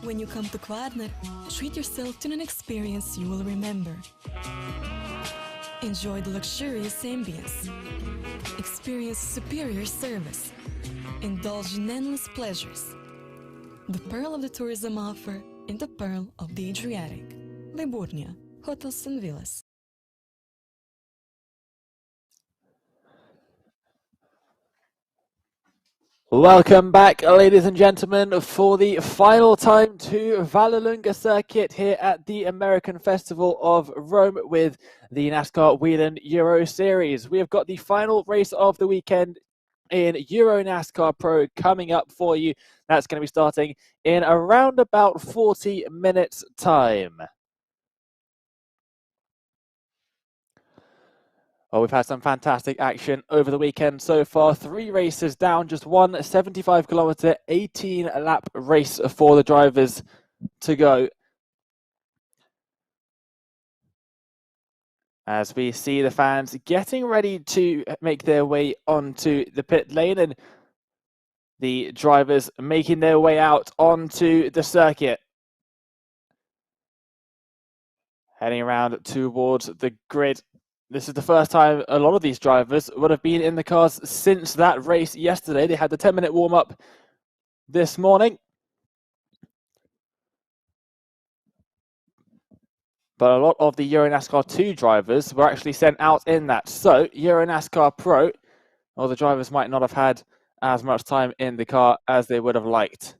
When you come to Kvarner, treat yourself to an experience you will remember. Enjoy the luxurious ambience. Experience superior service. Indulge in endless pleasures. The pearl of the tourism offer in the pearl of the Adriatic. Liburnia, Hotels and Villas. Welcome back, ladies and gentlemen, for the final time to Vallelunga circuit here at the American Festival of Rome with the NASCAR Whelen Euro Series. We have got the final race of the weekend in EuroNASCAR Pro coming up for you. That's going to be starting in around about 40 minutes time. Well, we've had some fantastic action over the weekend so far. 3 races down, just one 75-kilometer, 18-lap race for the drivers to go. As we see the fans getting ready to make their way onto the pit lane and the drivers making their way out onto the circuit. Heading around towards the grid. This is the first time a lot of these drivers would have been in the cars since that race yesterday. They had the 10-minute warm-up this morning. But a lot of the EuroNASCAR 2 drivers were actually sent out in that. So, EuroNASCAR Pro, well, the drivers might not have had as much time in the car as they would have liked.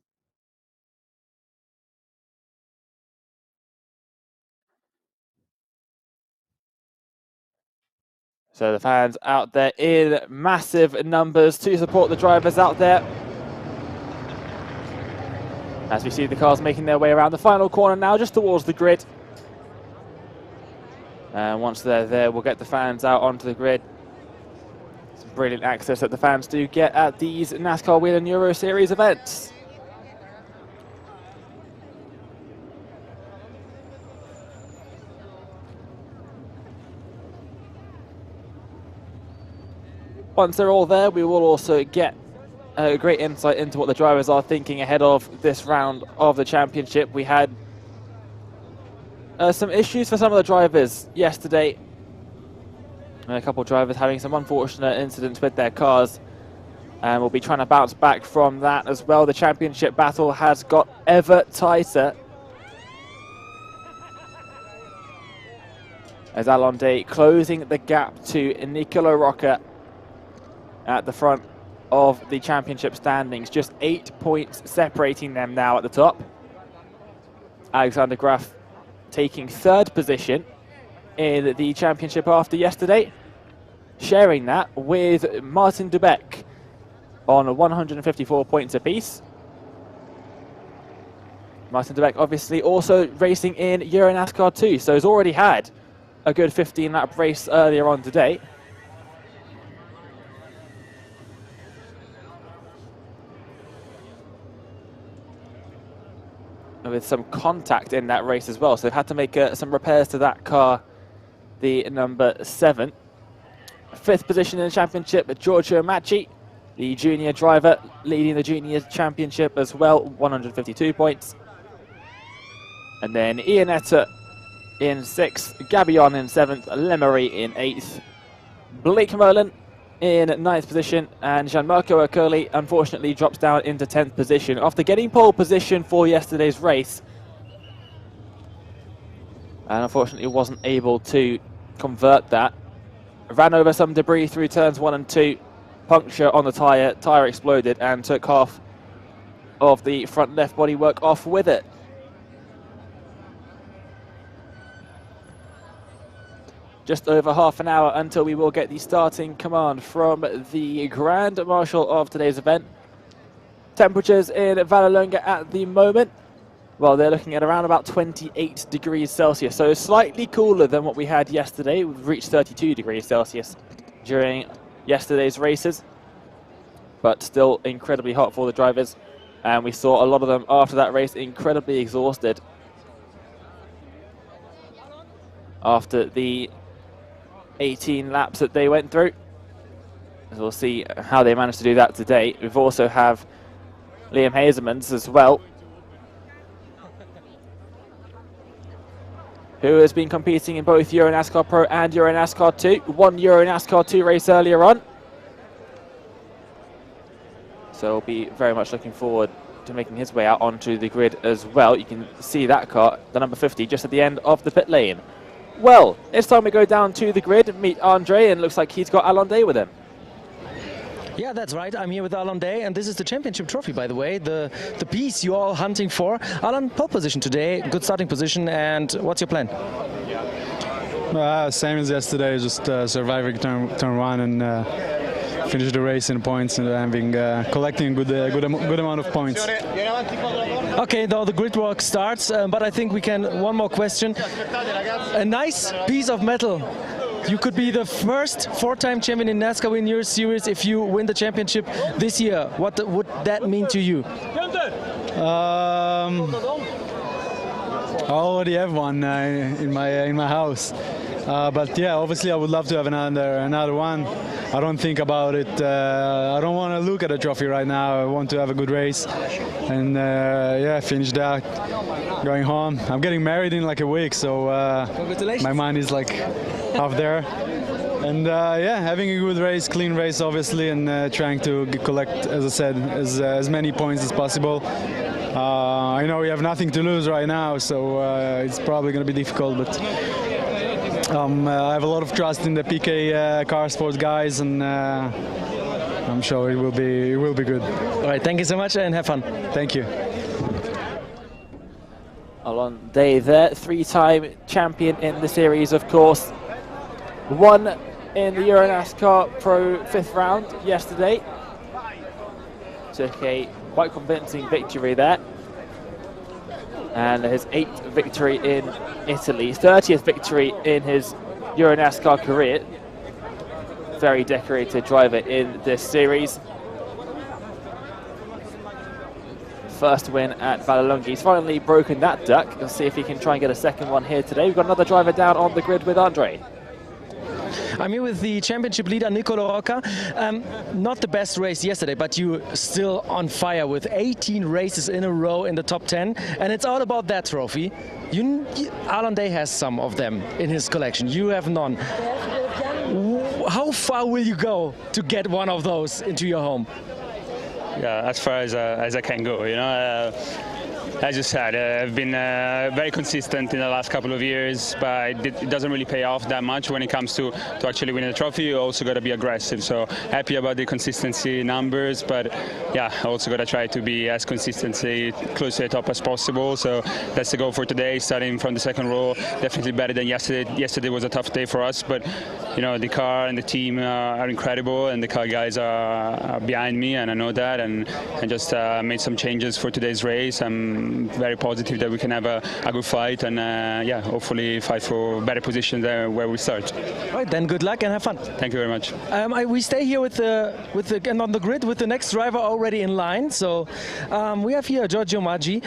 So the fans out there in massive numbers to support the drivers out there. As we see the cars making their way around the final corner now, just towards the grid. And once they're there, we'll get the fans out onto the grid. Some brilliant access that the fans do get at these NASCAR Whelen Euro Series events. Once they're all there, we will also get a great insight into what the drivers are thinking ahead of this round of the championship. We had some issues for some of the drivers yesterday. And a couple of drivers having some unfortunate incidents with their cars. And we'll be trying to bounce back from that as well. The championship battle has got ever tighter. As Alon Day closing the gap to Nicolo Rocca at the front of the championship standings. Just 8 points separating them now at the top. Alexander Graf taking 3rd position in the championship after yesterday, sharing that with Martin Dubeck on 154 points apiece. Martin Dubeck obviously also racing in EuroNASCAR 2, so he's already had a good 15-lap race earlier on today. With some contact in that race as well, so they've had to make some repairs to that car, the number 7. 5th position in the championship, Giorgio Macchi, the junior driver, leading the junior championship as well, 152 points. And then Iannetta in 6th, Gabion in 7th, Lemery in 8th, Blake Merlin in 9th position, and Gianmarco Ercoli unfortunately drops down into 10th position after getting pole position for yesterday's race, and unfortunately wasn't able to convert that. Ran over some debris through turns 1 and 2, puncture on the tyre exploded and took half of the front left bodywork off with it. Just over half an hour until we will get the starting command from the Grand Marshal of today's event. Temperatures in Vallelunga at the moment, well, they're looking at around about 28 degrees Celsius, so slightly cooler than what we had yesterday. We've reached 32 degrees Celsius during yesterday's races, but still incredibly hot for the drivers. And we saw a lot of them after that race incredibly exhausted after the 18 laps that they went through. So we'll see how they managed to do that today. We've also have Liam Hazemans as well, who has been competing in both EuroNASCAR Pro and EuroNASCAR 2. Won EuroNASCAR 2 race earlier on. So we'll be very much looking forward to making his way out onto the grid as well. You can see that car, the number 50, just at the end of the pit lane. Well, it's time we go down to the grid and meet Andre, and looks like he's got Alain Day with him. Yeah, that's right. I'm here with Alain Day, and this is the championship trophy, by the way, the piece you're all hunting for. Alain, pole position today, good starting position, and what's your plan? Same as yesterday, just surviving turn one and finish the race in points and collecting a good amount of points. Okay, now the grid walk starts, but I think we can, one more question. A nice piece of metal. You could be the first four-time champion in NASCAR in your series if you win the championship this year. What would that mean to you? I already have one in my house. But yeah, obviously I would love to have another one. I don't think about it. I don't want to look at the trophy right now. I want to have a good race and yeah, finish that. Going home. I'm getting married in like a week, so my mind is like half there. And yeah, having a good race, clean race, obviously, and trying to collect, as I said, as many points as possible. I know we have nothing to lose right now, so it's probably going to be difficult, but I have a lot of trust in the PK car sports guys, and I'm sure it will be good. All right, thank you so much and have fun. Thank you. Alain Day there, three-time champion in the series, of course. Won in the EuroNASCAR Pro 5th round yesterday. Took a quite convincing victory there. And his 8th victory in Italy, 30th victory in his EuroNASCAR career. Very decorated driver in this series. First win at Vallelunga. He's finally broken that duck. Let's see if he can try and get a second one here today. We've got another driver down on the grid with Andre. I'm here with the championship leader, Nicolo Rocca. Not the best race yesterday, but you still on fire with 18 races in a row in the top 10. And it's all about that trophy. Alain Day has some of them in his collection. You have none. How far will you go to get one of those into your home? Yeah, as far as I can go, you know. As you said, I've been very consistent in the last couple of years, but it doesn't really pay off that much when it comes to actually winning the trophy. You also got to be aggressive. So happy about the consistency numbers, but yeah, also got to try to be as consistency close to the top as possible. So that's the goal for today. Starting from the second row, definitely better than yesterday. Yesterday was a tough day for us, but you know, the car and the team are incredible, and the car guys are behind me, and I know that, and just made some changes for today's race. I'm very positive that we can have a good fight, and yeah, hopefully fight for better position there where we start. All right, then good luck and have fun. Thank you very much. We stay here and on the grid with the next driver already in line. So we have here Giorgio Maggi.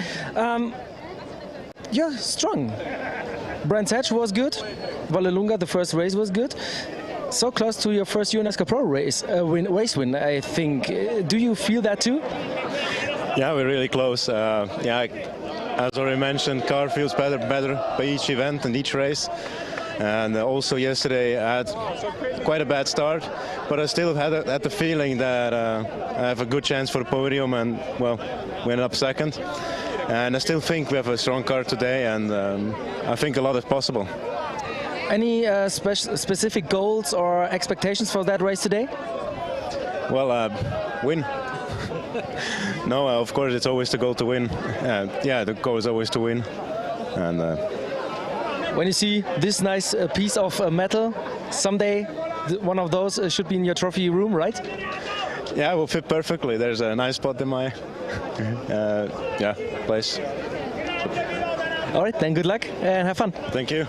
You're strong. Brands Hatch was good. Vallelunga, the first race was good. So close to your first EuroNASCAR Pro race win, I think. Do you feel that too? Yeah, we're really close. Yeah, as already mentioned, car feels better by each event and each race. And also yesterday I had quite a bad start, but I still had the feeling that I have a good chance for the podium, and well, we ended up second. And I still think we have a strong car today, and I think a lot is possible. Any specific goals or expectations for that race today? Well, win. No, of course it's always the goal to win. Yeah, the goal is always to win. And when you see this nice piece of metal, someday one of those should be in your trophy room, right? Yeah, it will fit perfectly. There's a nice spot in my place. All right, then good luck and have fun. Thank you.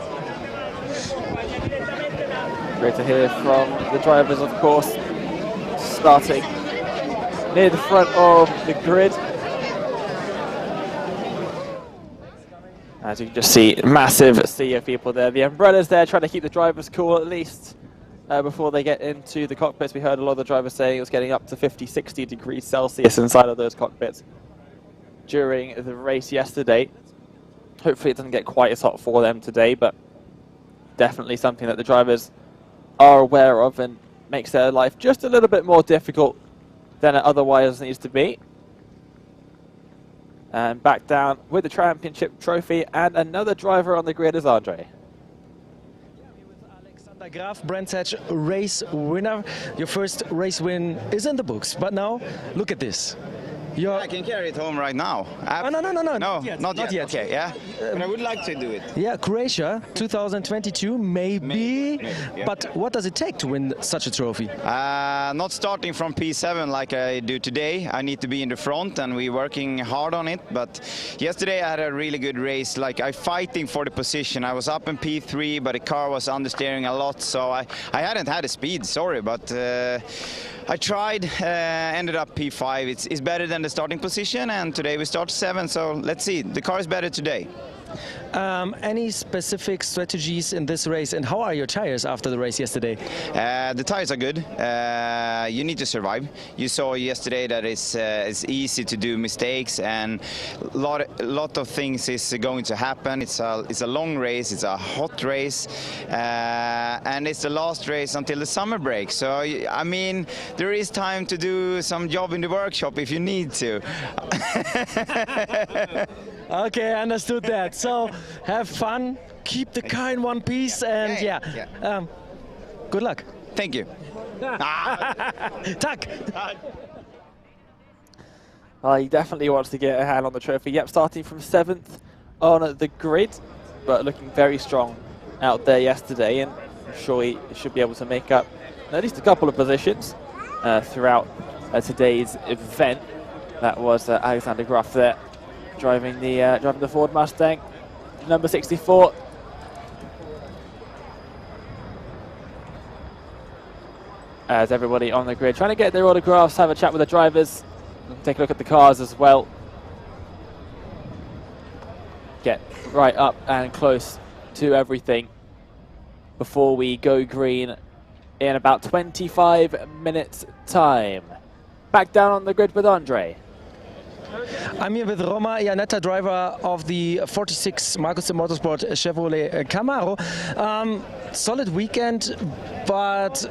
Great to hear from the drivers, of course, starting near the front of the grid. As you can just see, massive sea of people there. The umbrellas there trying to keep the drivers cool at least before they get into the cockpits. We heard a lot of the drivers saying it was getting up to 50, 60 degrees Celsius inside of those cockpits during the race yesterday. Hopefully it doesn't get quite as hot for them today, but definitely something that the drivers are aware of and makes their life just a little bit more difficult than it otherwise needs to be. And back down with the championship trophy and another driver on the grid is Andre. Alexander Graf, Brands Hatch race winner. Your first race win is in the books, but now look at this. I can carry it home right now. No, Not yet. Okay, yeah. But I would like to do it. Yeah, Croatia 2022, maybe. Yeah. But what does it take to win such a trophy? Not starting from P7 like I do today. I need to be in the front, and we're working hard on it. But yesterday I had a really good race. Like, I'm fighting for the position. I was up in P3, but the car was understeering a lot, so I hadn't had a speed. Sorry, but I tried. Ended up P5. It's better than the starting position, and today we start 7. So let's see. The car is better today. Any specific strategies in this race, and how are your tires after the race yesterday? The tires are good. You need to survive. You saw yesterday that it's easy to do mistakes, and a lot of things is going to happen. It's a long race. It's a hot race, and it's the last race until the summer break. So I mean, there is time to do some job in the workshop if you need to. Okay, I understood that. So have fun, keep the car in one piece, and good luck. Thank you. Tack. Well, he definitely wants to get a hand on the trophy. Yep, starting from 7th on the grid, but looking very strong out there yesterday, and I'm sure he should be able to make up at least a couple of positions throughout today's event. That was Alexander Graf there, driving the Ford Mustang, number 64. As everybody on the grid trying to get their autographs, have a chat with the drivers, take a look at the cars as well. Get right up and close to everything before we go green in about 25 minutes time. Back down on the grid with Andre. I'm here with Roma Iannetta, driver of the 46 Marcus Motorsport Chevrolet Camaro. Solid weekend, but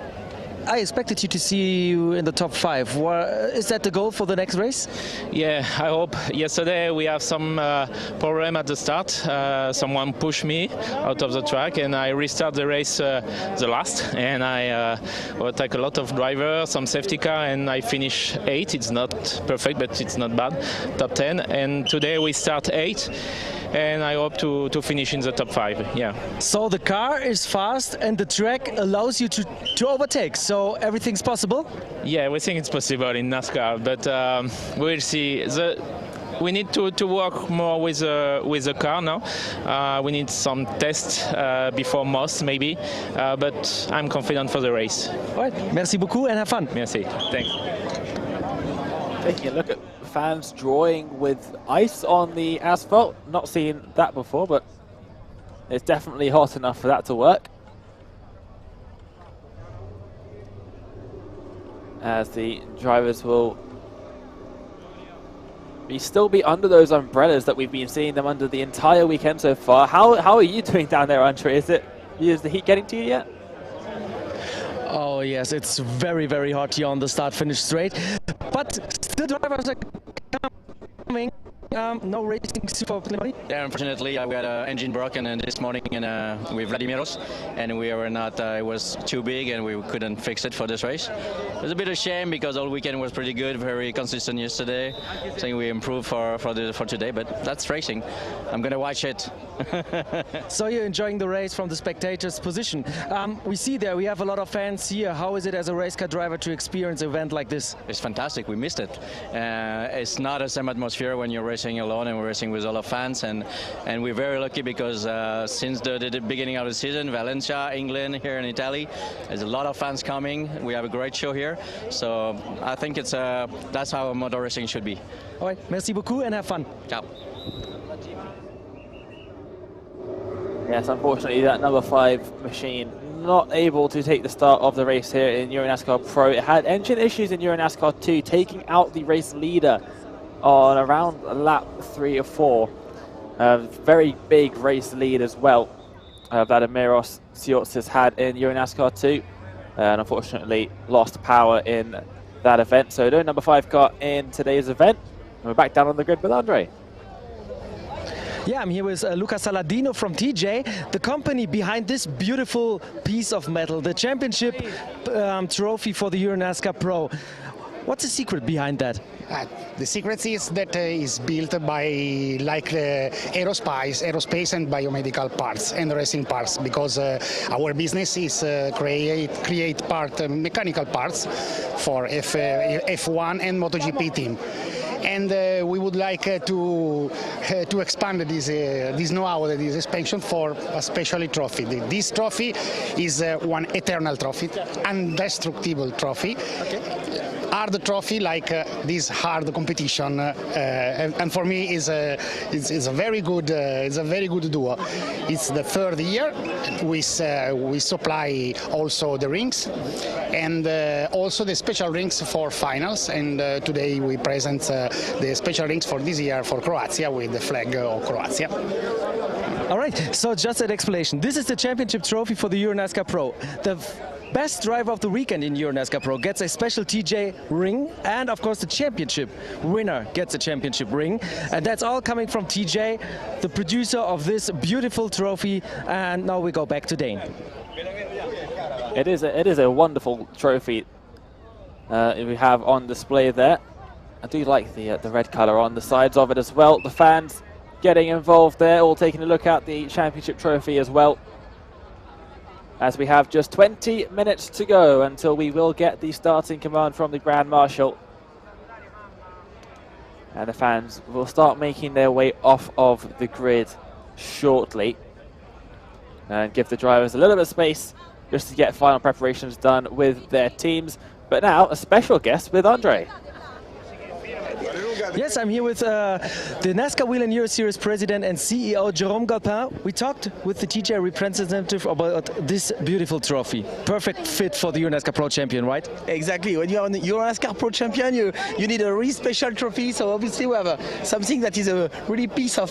I expected you to see you in the top 5. Is that the goal for the next race? Yeah, I hope. Yesterday we have some problem at the start. Someone pushed me out of the track, and I restart the race the last. And I take a lot of drivers, some safety car, and I finish 8. It's not perfect, but it's not bad. Top 10. And today we start 8. And I hope to finish in the top 5, yeah. So the car is fast and the track allows you to overtake, so everything's possible? Yeah, we think it's possible in NASCAR, but we'll see. We need to work more with the car now. We need some tests before most, maybe, but I'm confident for the race. All right, merci beaucoup and have fun. Merci, thanks. Taking a look at fans drawing with ice on the asphalt. Not seen that before, but it's definitely hot enough for that to work. As the drivers will still be under those umbrellas that we've been seeing them under the entire weekend so far. How are you doing down there, Andre? Is the heat getting to you yet? Oh yes, it's very, very hot here on the start-finish straight. But the drivers are coming. No racing for anybody? Yeah, unfortunately, we had an engine broken this morning with Vladimiros, and we were not. It was too big, and we couldn't fix it for this race. It was a bit of a shame because all weekend was pretty good, very consistent yesterday. I think we improved for today, but that's racing. I'm gonna watch it. So you're enjoying the race from the spectators' position. We see there we have a lot of fans here. How is it as a race car driver to experience an event like this? It's fantastic. We missed it. It's not the same atmosphere when you're racing alone and we're racing with all the fans, and we're very lucky because since the beginning of the season, Valencia, England, here in Italy, there's a lot of fans coming. We have a great show here, so I think that's how motor racing should be. All right, merci beaucoup and have fun. Ciao. Yes, unfortunately that number 5 machine not able to take the start of the race here in EuroNASCAR Pro. It had engine issues in EuroNASCAR 2, taking out the race leader on around lap 3 or 4. Very big race lead as well Vladimiros Siots has had in EuroNASCAR 2, and unfortunately lost power in that event. So no number 5 car in today's event. And we're back down on the grid with Andre. Yeah, I'm here with Luca Saladino from TJ, the company behind this beautiful piece of metal, the championship trophy for the EuroNASCAR Pro. What's the secret behind that? The secret is that is built by aerospace and biomedical parts and racing parts, because our business is create mechanical parts for F1 and MotoGP team. And we would like to expand this know-how, this expansion for a special trophy. This trophy is one eternal trophy, indestructible trophy. Okay. Hard trophy like this hard competition, and for me is a very good duo. It's the 3rd year. We supply also the rings and also the special rings for finals. And today we present the special rings for this year for Croatia with the flag of Croatia. All right. So just an explanation. This is the championship trophy for the EuroNASCAR Pro. The best driver of the weekend in EuroNASCAR Pro gets a special TJ ring, and of course the championship winner gets a championship ring, and that's all coming from TJ, the producer of this beautiful trophy. And now we go back to Dane. It is a wonderful trophy we have on display there. I do like the red colour on the sides of it as well. The fans getting involved there, all taking a look at the championship trophy as well, as we have just 20 minutes to go until we will get the starting command from the Grand Marshal. And the fans will start making their way off of the grid shortly, and give the drivers a little bit of space just to get final preparations done with their teams. But now, a special guest with Andre. Yes, I'm here with the NASCAR Whelen Euro Series president and CEO Jérôme Galpin. We talked with the TJ representative about this beautiful trophy. Perfect fit for the EuroNASCAR Pro Champion, right? Exactly. When you're on the EuroNASCAR Pro Champion, you need a really special trophy. So obviously we have something that is a really piece of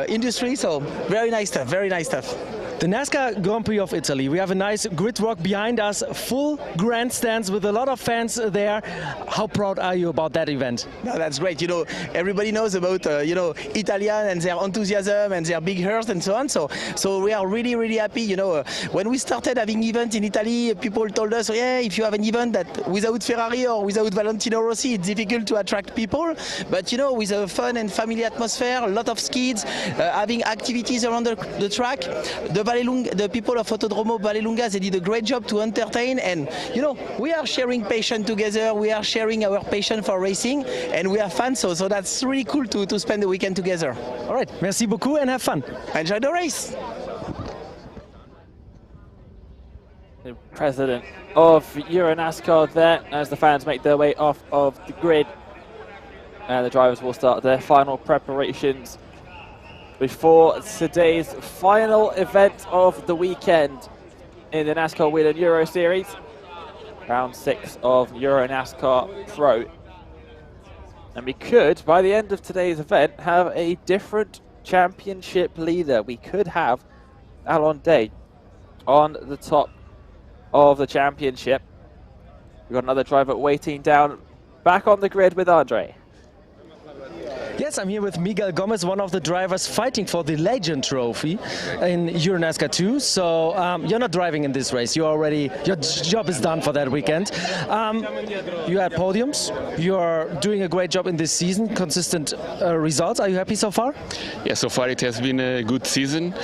industry. So very nice stuff. Very nice stuff. The NASCAR Grand Prix of Italy. We have a nice grid walk behind us, full grandstands with a lot of fans there. How proud are you about that event? No, that's great. You know, everybody knows about Italian and their enthusiasm and their big hearts and so on. So we are really, really happy. You know, when we started having events in Italy, people told us, yeah, if you have an event that without Ferrari or without Valentino Rossi, it's difficult to attract people. But you know, with a fun and family atmosphere, a lot of skids, having activities around the track, the people of Autodromo Vallelunga, they did a great job to entertain, and you know, we are sharing passion together, we are sharing our passion for racing, and we have fun, so that's really cool to spend the weekend together. All right, merci beaucoup and have fun. Enjoy the race. The president of EuroNASCAR there, as the fans make their way off of the grid, and the drivers will start their final preparations before today's final event of the weekend in the NASCAR Whelen Euro Series, round 6 of EuroNASCAR Pro. And we could, by the end of today's event, have a different championship leader. We could have Alon Day on the top of the championship. We've got another driver waiting down, back on the grid with Andre. Yes, I'm here with Miguel Gomez, one of the drivers fighting for the Legend Trophy in EuroNASCAR 2. So you're not driving in this race. Your job is done for that weekend. You had podiums. You're doing a great job in this season. Consistent results. Are you happy so far? Yeah, so far it has been a good season.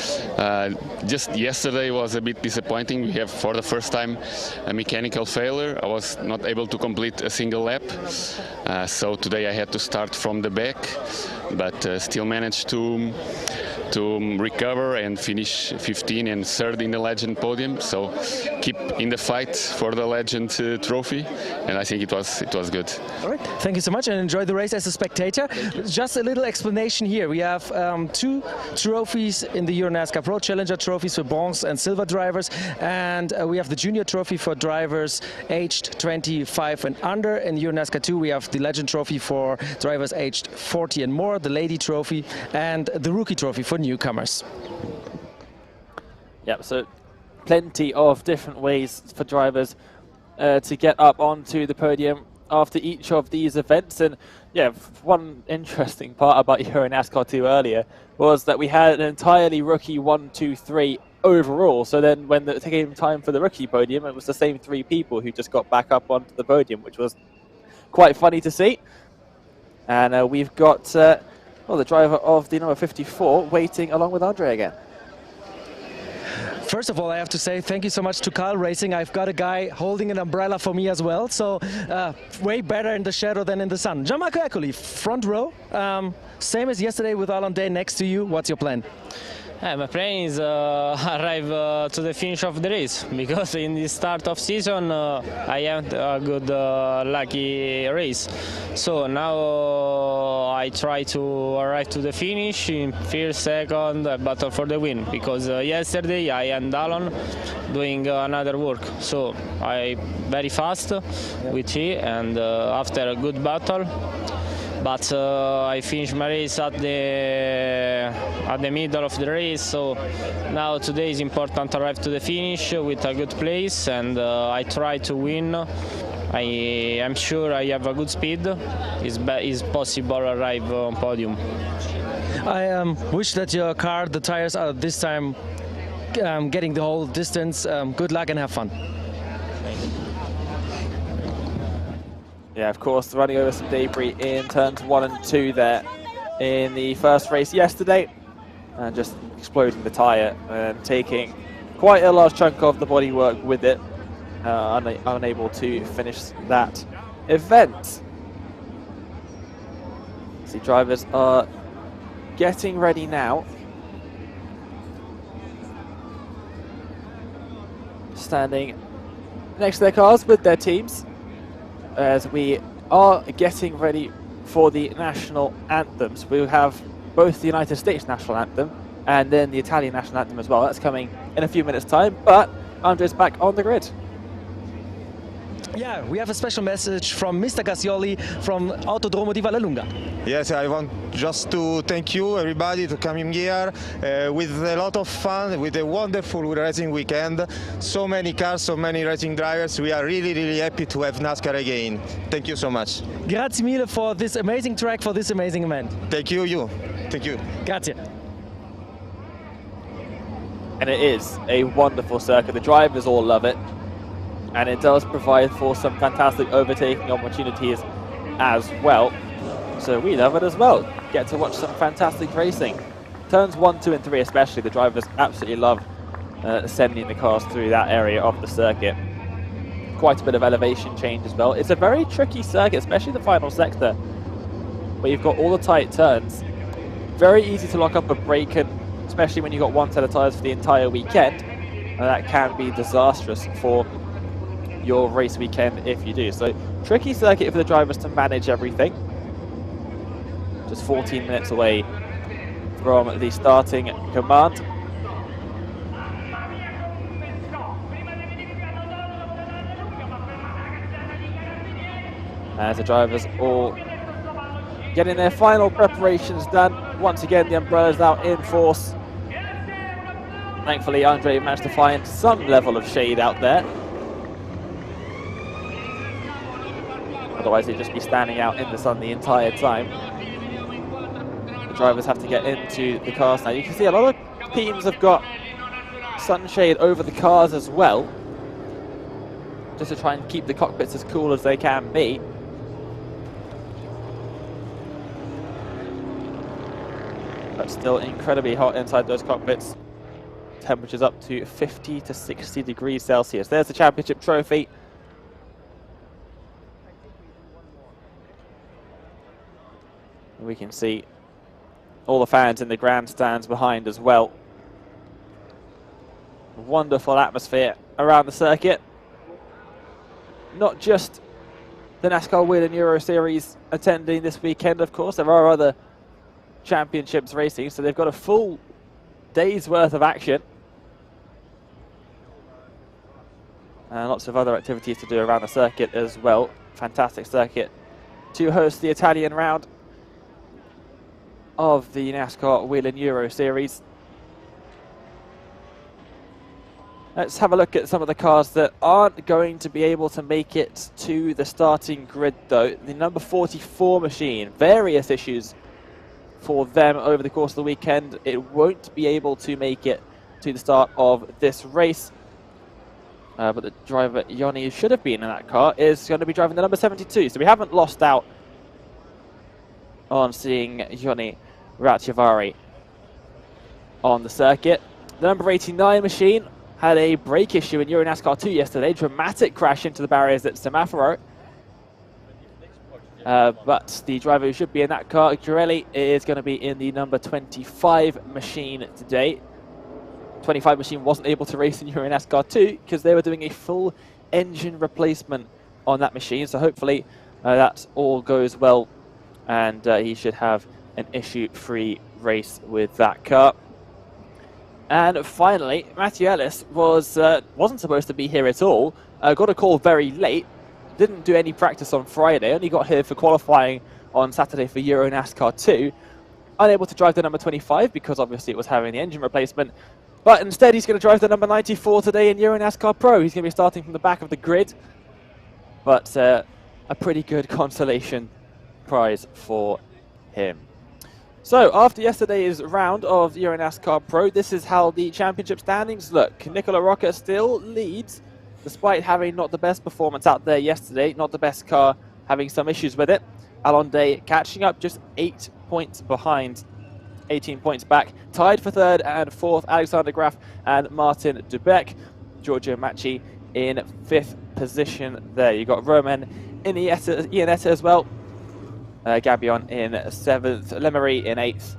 Just yesterday was a bit disappointing. We have, for the first time, a mechanical failure. I was not able to complete a single lap. So today I had to start from the back, but still managed to recover and finish 15 and 3rd in the Legend podium. So keep in the fight for the Legend trophy, and I think it was good. All right, thank you so much, and enjoy the race as a spectator. Just a little explanation here. We have 2 trophies in the EuroNASCAR Pro, Challenger trophies for bronze and silver drivers, and we have the Junior trophy for drivers aged 25 and under. In EuroNASCAR 2 we have the Legend trophy for drivers aged 40 and more. the Lady Trophy, and the Rookie Trophy for newcomers. Yep, so plenty of different ways for drivers to get up onto the podium after each of these events. And yeah, one interesting part about EuroNASCAR 2 earlier was that we had an entirely rookie 1, 2, 3 overall. So then when it came time for the rookie podium, it was the same 3 people who just got back up onto the podium, which was quite funny to see. And we've got well, the driver of the number 54 waiting along with Andre again. First of all, I have to say thank you so much to Carl Racing. I've got a guy holding an umbrella for me as well, so way better in the shadow than in the sun. Gianmarco Eccoli, front row. Same as yesterday with Alain Day next to you. What's your plan? My plan is arrive to the finish of the race, because in the start of season I had a good lucky race. So now I try to arrive to the finish in first, second, battle for the win, because yesterday I and Alan doing another work. So I very fast with he, and after a good battle. But I finished my race at the middle of the race, so now today is important to arrive to the finish with a good place, and I try to win. I'm sure I have a good speed. It's possible to arrive on podium. I wish that your car, the tires are this time getting the whole distance. Good luck and have fun. Yeah, of course, running over some debris in turns 1 and 2 there in the first race yesterday, and just exploding the tyre and taking quite a large chunk of the bodywork with it, unable to finish that event. See, drivers are getting ready now. Standing next to their cars with their teams, as we are getting ready for the national anthems. We have both the United States national anthem and then the Italian national anthem as well. That's coming in a few minutes' time, but Andre's back on the grid. Yeah, we have a special message from Mr. Gassioli from Autodromo di Vallelunga. Yes, I want just to thank you, everybody, to coming here with a lot of fun, with a wonderful racing weekend. So many cars, so many racing drivers. We are really, really happy to have NASCAR again. Thank you so much. Grazie mille for this amazing track, for this amazing event. Thank you. Thank you. Grazie. And it is a wonderful circuit. The drivers all love it. And it does provide for some fantastic overtaking opportunities as well. So we love it as well. Get to watch some fantastic racing. Turns 1, 2, and 3 especially, the drivers absolutely love sending the cars through that area of the circuit. Quite a bit of elevation change as well. It's a very tricky circuit, especially the final sector, where you've got all the tight turns. Very easy to lock up a brake, and especially when you've got one set of tyres for the entire weekend. And that can be disastrous for your race weekend if you do. So tricky circuit for the drivers to manage everything. Just 14 minutes away from the starting command. As the drivers all getting their final preparations done. Once again, the umbrella's out in force. Thankfully, Andre managed to find some level of shade out there. Otherwise, he'd just be standing out in the sun the entire time. The drivers have to get into the cars now. You can see a lot of teams have got sunshade over the cars as well, just to try and keep the cockpits as cool as they can be. But still incredibly hot inside those cockpits. Temperatures up to 50 to 60 degrees Celsius. There's the championship trophy. We can see all the fans in the grandstands behind as well. Wonderful atmosphere around the circuit. Not just the NASCAR Whelen Euro Series attending this weekend, of course. There are other championships racing, so they've got a full day's worth of action. And lots of other activities to do around the circuit as well. Fantastic circuit to host the Italian round. of the NASCAR Whelen Euro Series. Let's have a look at some of the cars that aren't going to be able to make it to the starting grid though. The number 44 machine, various issues for them over the course of the weekend. It won't be able to make it to the start of this race. But the driver, Joni, should have been in that car, is going to be driving the number 72. So we haven't lost out on seeing Joni Ratchavari on the circuit. The number 89 machine had a brake issue in EuroNASCAR 2 yesterday. Dramatic crash into the barriers at Semaforo. But the driver who should be in that car, Girelli, is going to be in the number 25 machine today. 25 machine wasn't able to race in EuroNASCAR 2 because they were doing a full engine replacement on that machine. So hopefully that all goes well and he should have an issue-free race with that car. And finally, Matthew Ellis wasn't supposed to be here at all. Got a call very late. Didn't do any practice on Friday. Only got here for qualifying on Saturday for EuroNASCAR 2. Unable to drive the number 25 because obviously it was having the engine replacement. But instead he's going to drive the number 94 today in EuroNASCAR Pro. He's going to be starting from the back of the grid. But a pretty good consolation prize for him. So, after yesterday's round of EuroNASCAR Pro, this is how the championship standings look. Nicola Rocca still leads, despite having not the best performance out there yesterday, not the best car, having some issues with it. Alon Day catching up, just 8 points behind, 18 points back. Tied for third and fourth, Alexander Graf and Martin Dubeck. Giorgio Macchi in fifth position there. You've got Roman Ianetta as well. Gabion in 7th, Lemery in 8th.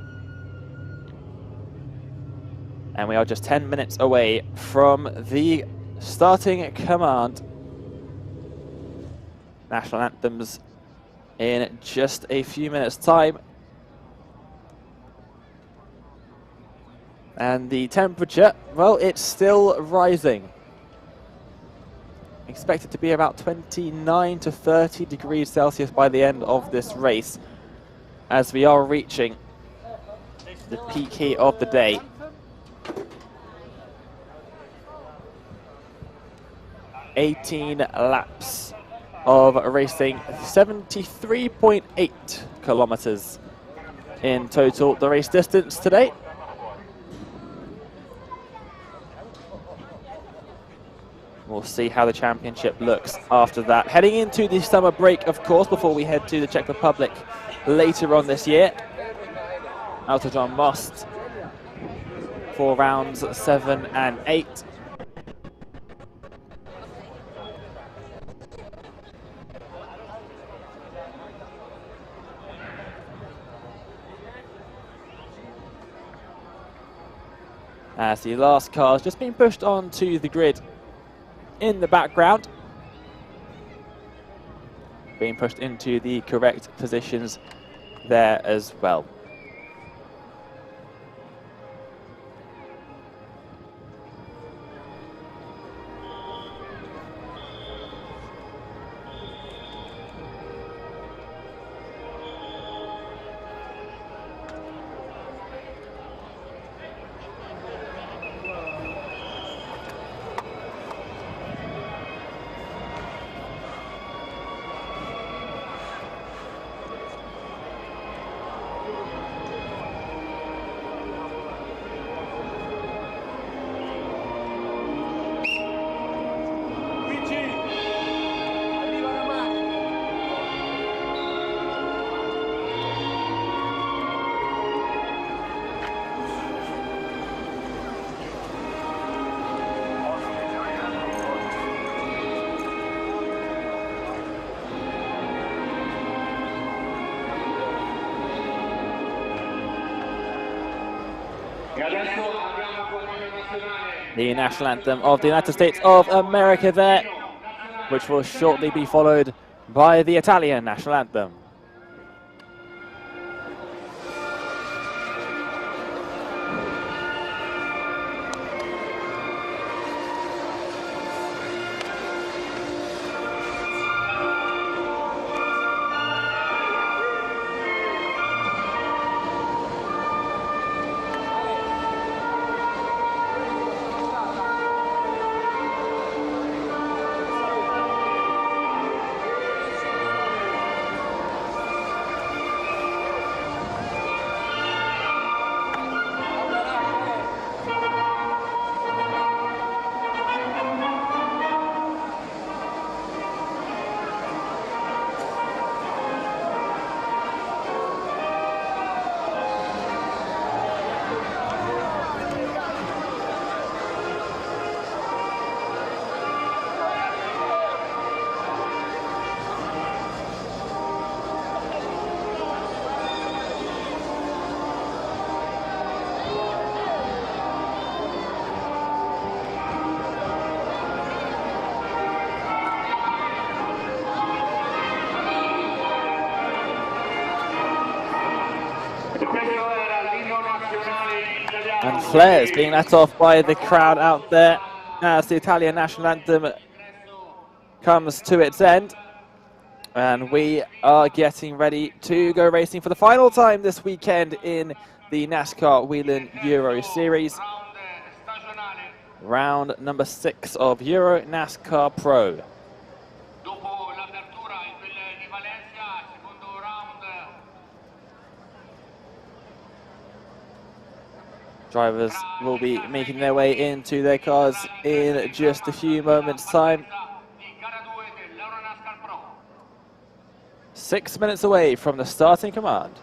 And we are just 10 minutes away from the starting command. National anthems in just a few minutes' time. And the temperature, well, it's still rising. Expected to be about 29 to 30 degrees Celsius by the end of this race, as we are reaching the peak heat of the day. $18 laps of racing, 73.8 kilometers in total, the race distance today. We'll see how the championship looks after that. Heading into the summer break, of course, before we head to the Czech Republic later on this year. Autodromo Most for rounds 7 and 8. As the last car's just been pushed onto the grid in the background, being pushed into the correct positions there as well. The national anthem of the United States of America there, which will shortly be followed by the Italian national anthem. And flares being let off by the crowd out there as the Italian national anthem comes to its end. And we are getting ready to go racing for the final time this weekend in the NASCAR Whelen Euro Series. Round number 6 of EuroNASCAR Pro. Drivers will be making their way into their cars in just a few moments' time. 6 minutes away from the starting command.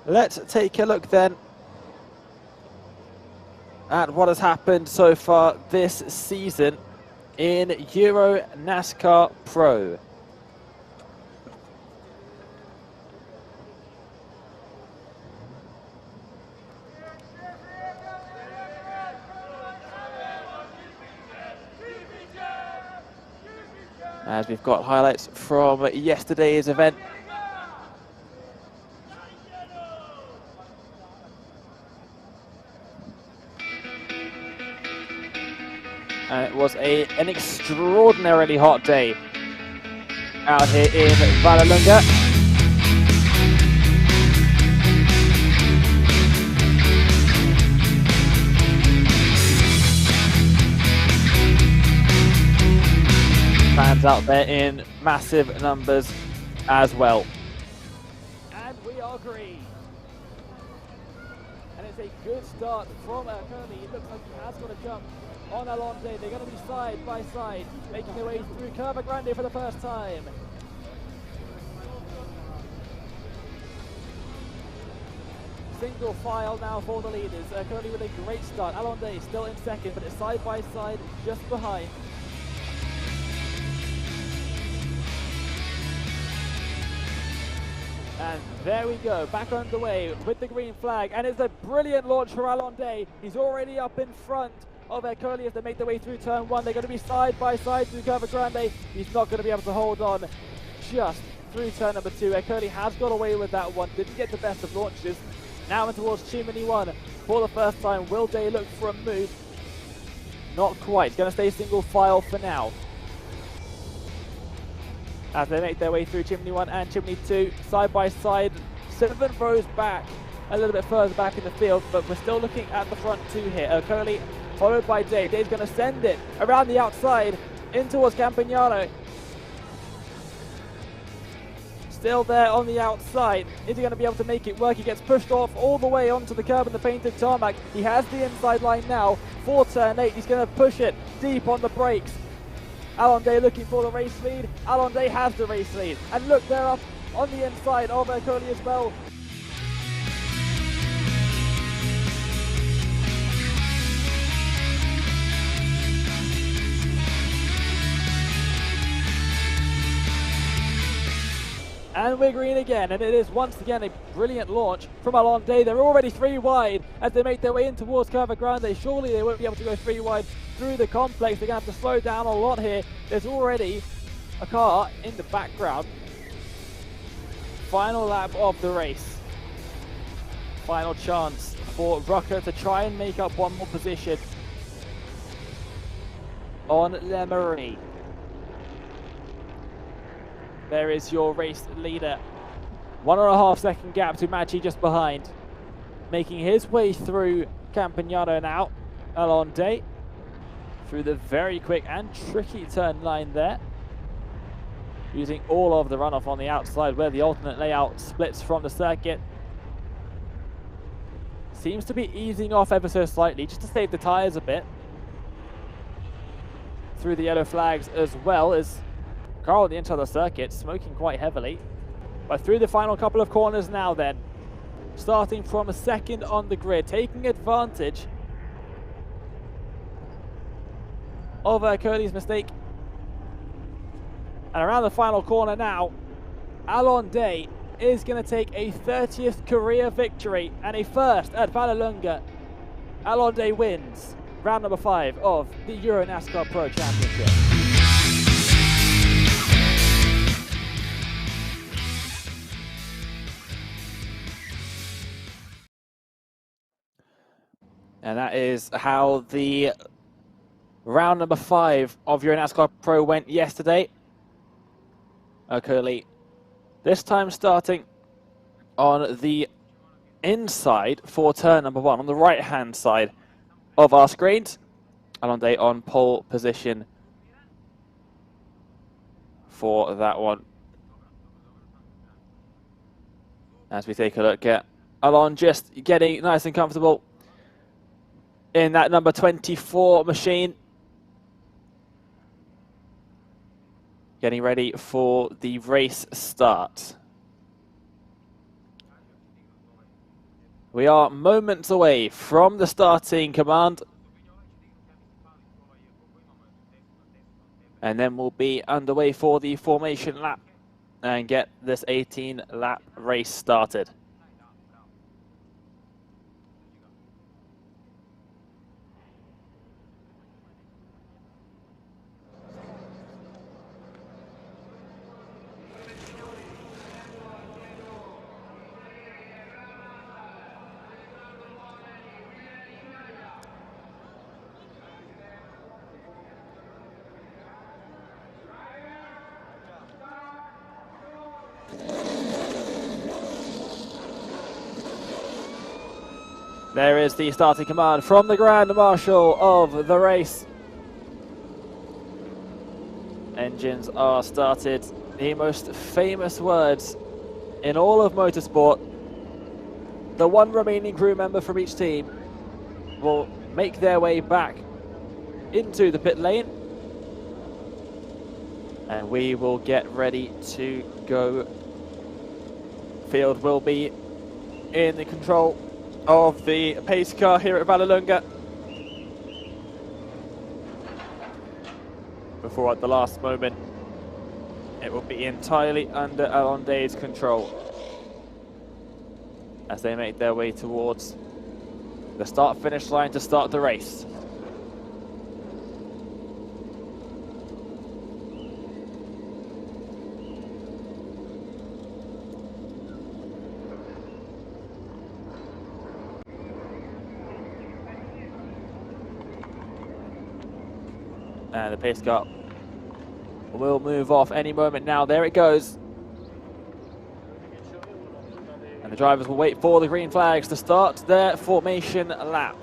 Let's take a look then at what has happened so far this season in EuroNASCAR Pro. As we've got highlights from yesterday's event. And it was an extraordinarily hot day out here in Vallelunga. Fans out there in massive numbers as well. And we are green. And it's a good start from Erconi. It looks like he has got a jump on Alonde. They're going to be side by side, making their way through Curva Grande for the first time. Single file now for the leaders. Currently with a great start. Alonde still in second, but it's side by side just behind. And there we go, back underway with the green flag, and it's a brilliant launch for Alonde. He's already up in front of Ercoli as they make their way through turn 1. They're going to be side by side through Curva Grande. He's not going to be able to hold on just through turn number 2. Ercoli has got away with that one, didn't get the best of launches. Now in towards Chimney 1 for the first time. Will they look for a move? Not quite, going to stay single file for now. As they make their way through Chimney 1 and Chimney 2, side by side, 7 rows back, a little bit further back in the field, but we're still looking at the front 2 here. Ercoli followed by Dave. Dave's going to send it around the outside in towards Campagnano. Still there on the outside. Is he going to be able to make it work? He gets pushed off all the way onto the curb and the painted tarmac. He has the inside line now for turn 8. He's going to push it deep on the brakes. Alonde looking for the race lead. Alonde has the race lead. And look, they're up on the inside of Ercoli as well. And we're green again, and it is once again a brilliant launch from Alonde. They're already 3 wide as they make their way in towards Curva Grande. Surely they won't be able to go 3 wide through the complex. They're going to have to slow down a lot here. There's already a car in the background. Final lap of the race. Final chance for Rucker to try and make up one more position on Le Marie. There is your race leader. 1.5 second gap to Maggi just behind. Making his way through Campagnano now. Alonde through the very quick and tricky turn line there. Using all of the runoff on the outside where the alternate layout splits from the circuit. Seems to be easing off ever so slightly just to save the tyres a bit. Through the yellow flags as well as Carl on the inside of the circuit, smoking quite heavily. But through the final couple of corners now then. Starting from a second on the grid, taking advantage of Ercoli's mistake. And around the final corner now, Alonde is going to take a 30th career victory and a first at Vallelunga. Alonde wins round number 5 of the EuroNASCAR Pro Championship. And that is how the round number 5 of EuroNASCAR Pro went yesterday. Okoli this time starting on the inside for turn number 1, on the right-hand side of our screens. Alonde on pole position for that one. As we take a look at Alon just getting nice and comfortable in that number 24 machine. Getting ready for the race start. We are moments away from the starting command. And then we'll be underway for the formation lap and get this 18-lap race started. There is the starting command from the Grand Marshal of the race. Engines are started. The most famous words in all of motorsport. The one remaining crew member from each team will make their way back into the pit lane. And we will get ready to go. Field will be in the control of the pace car here at Vallelunga. Before at the last moment, it will be entirely under Alonde's control as they make their way towards the start-finish line to start the race. And the pace car will move off any moment now. There it goes. And the drivers will wait for the green flags to start their formation lap.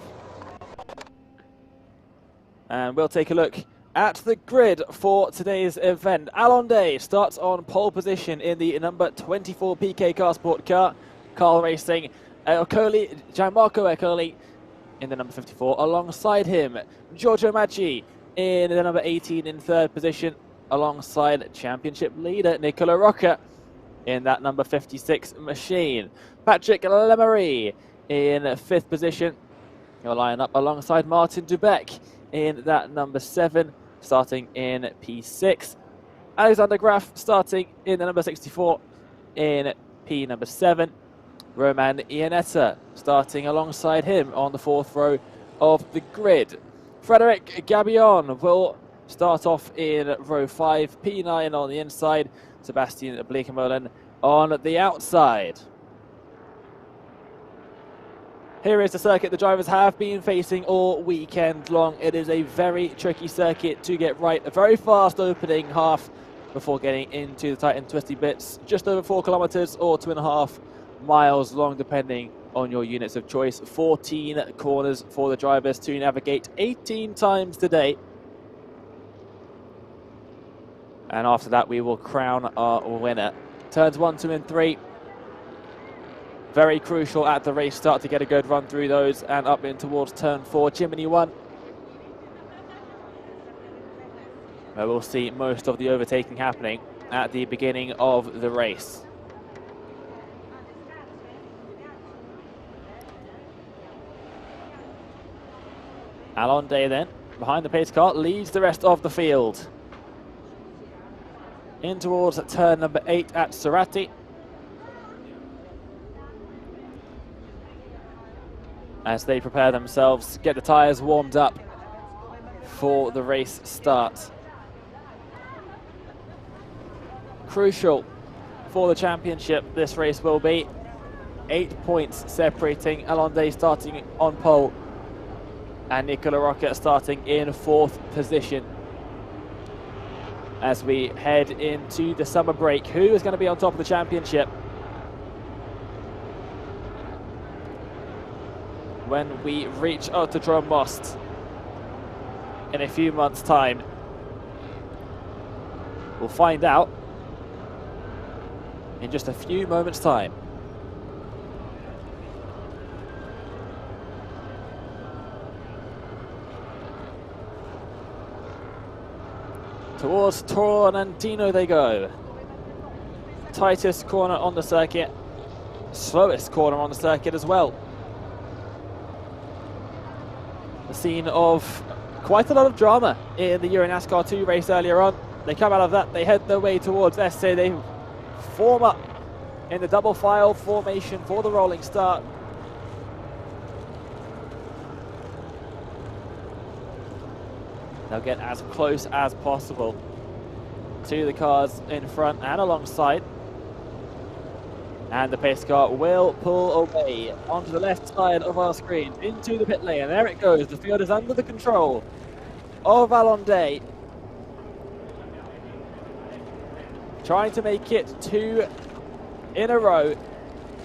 And we'll take a look at the grid for today's event. Alonde starts on pole position in the number 24 PK Car Sport car. Carl Racing, Gianmarco Okoli in the number 54. Alongside him, Giorgio Maggi in the number 18 in third position, alongside championship leader Nicola Rocca in that number 56 machine. Patrick Lemery in fifth position. He'll line up alongside Martin Dubeck in that number 7, starting in P6. Alexander Graf starting in the number 64 in P number 7. Roman Iannetta starting alongside him on the 4th row of the grid. Frederic Gabillon will start off in row 5, P9 on the inside, Sebastian Bleekemolen on the outside. Here is the circuit the drivers have been facing all weekend long. It is a very tricky circuit to get right. A very fast opening half before getting into the tight and twisty bits. Just over 4 kilometers or 2.5 miles long, depending on your units of choice. 14 corners for the drivers to navigate 18 times today. And after that, we will crown our winner. Turns 1, 2, and 3. Very crucial at the race start to get a good run through those, and up in towards turn 4, Chimney 1. Where we'll see most of the overtaking happening at the beginning of the race. Alonde then, behind the pace car, leads the rest of the field. In towards turn number 8 at Cerati. as they prepare themselves, get the tyres warmed up for the race start. Crucial for the championship, this race will be. 8 points separating Allende starting on pole and Nicola Rocca starting in 4th position. As we head into the summer break, who is going to be on top of the championship? When we reach Autodromo in a few months' time, we'll find out in just a few moments' time. Towards Torrentino they go. Tightest corner on the circuit, slowest corner on the circuit as well. The scene of quite a lot of drama in the EuroNASCAR 2 race earlier on. They come out of that, they head their way towards SC. They form up in the double file formation for the rolling start. They'll get as close as possible to the cars in front and alongside. And the pace car will pull away onto the left side of our screen into the pit lane. And there it goes. The field is under the control of Allende. Trying to make it 2 in a row.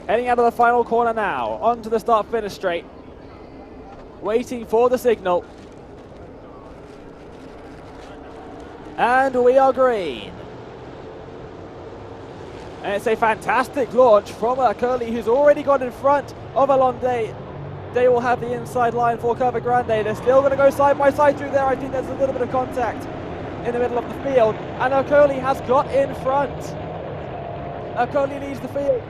Heading out of the final corner now. Onto the start-finish straight. Waiting for the signal. And we are green. And it's a fantastic launch from Curly, who's already got in front of Allende. They will have the inside line for Curva Grande. They're still going to go side by side through there. I think there's a little bit of contact in the middle of the field. And Curly has got in front. Curly leads the field.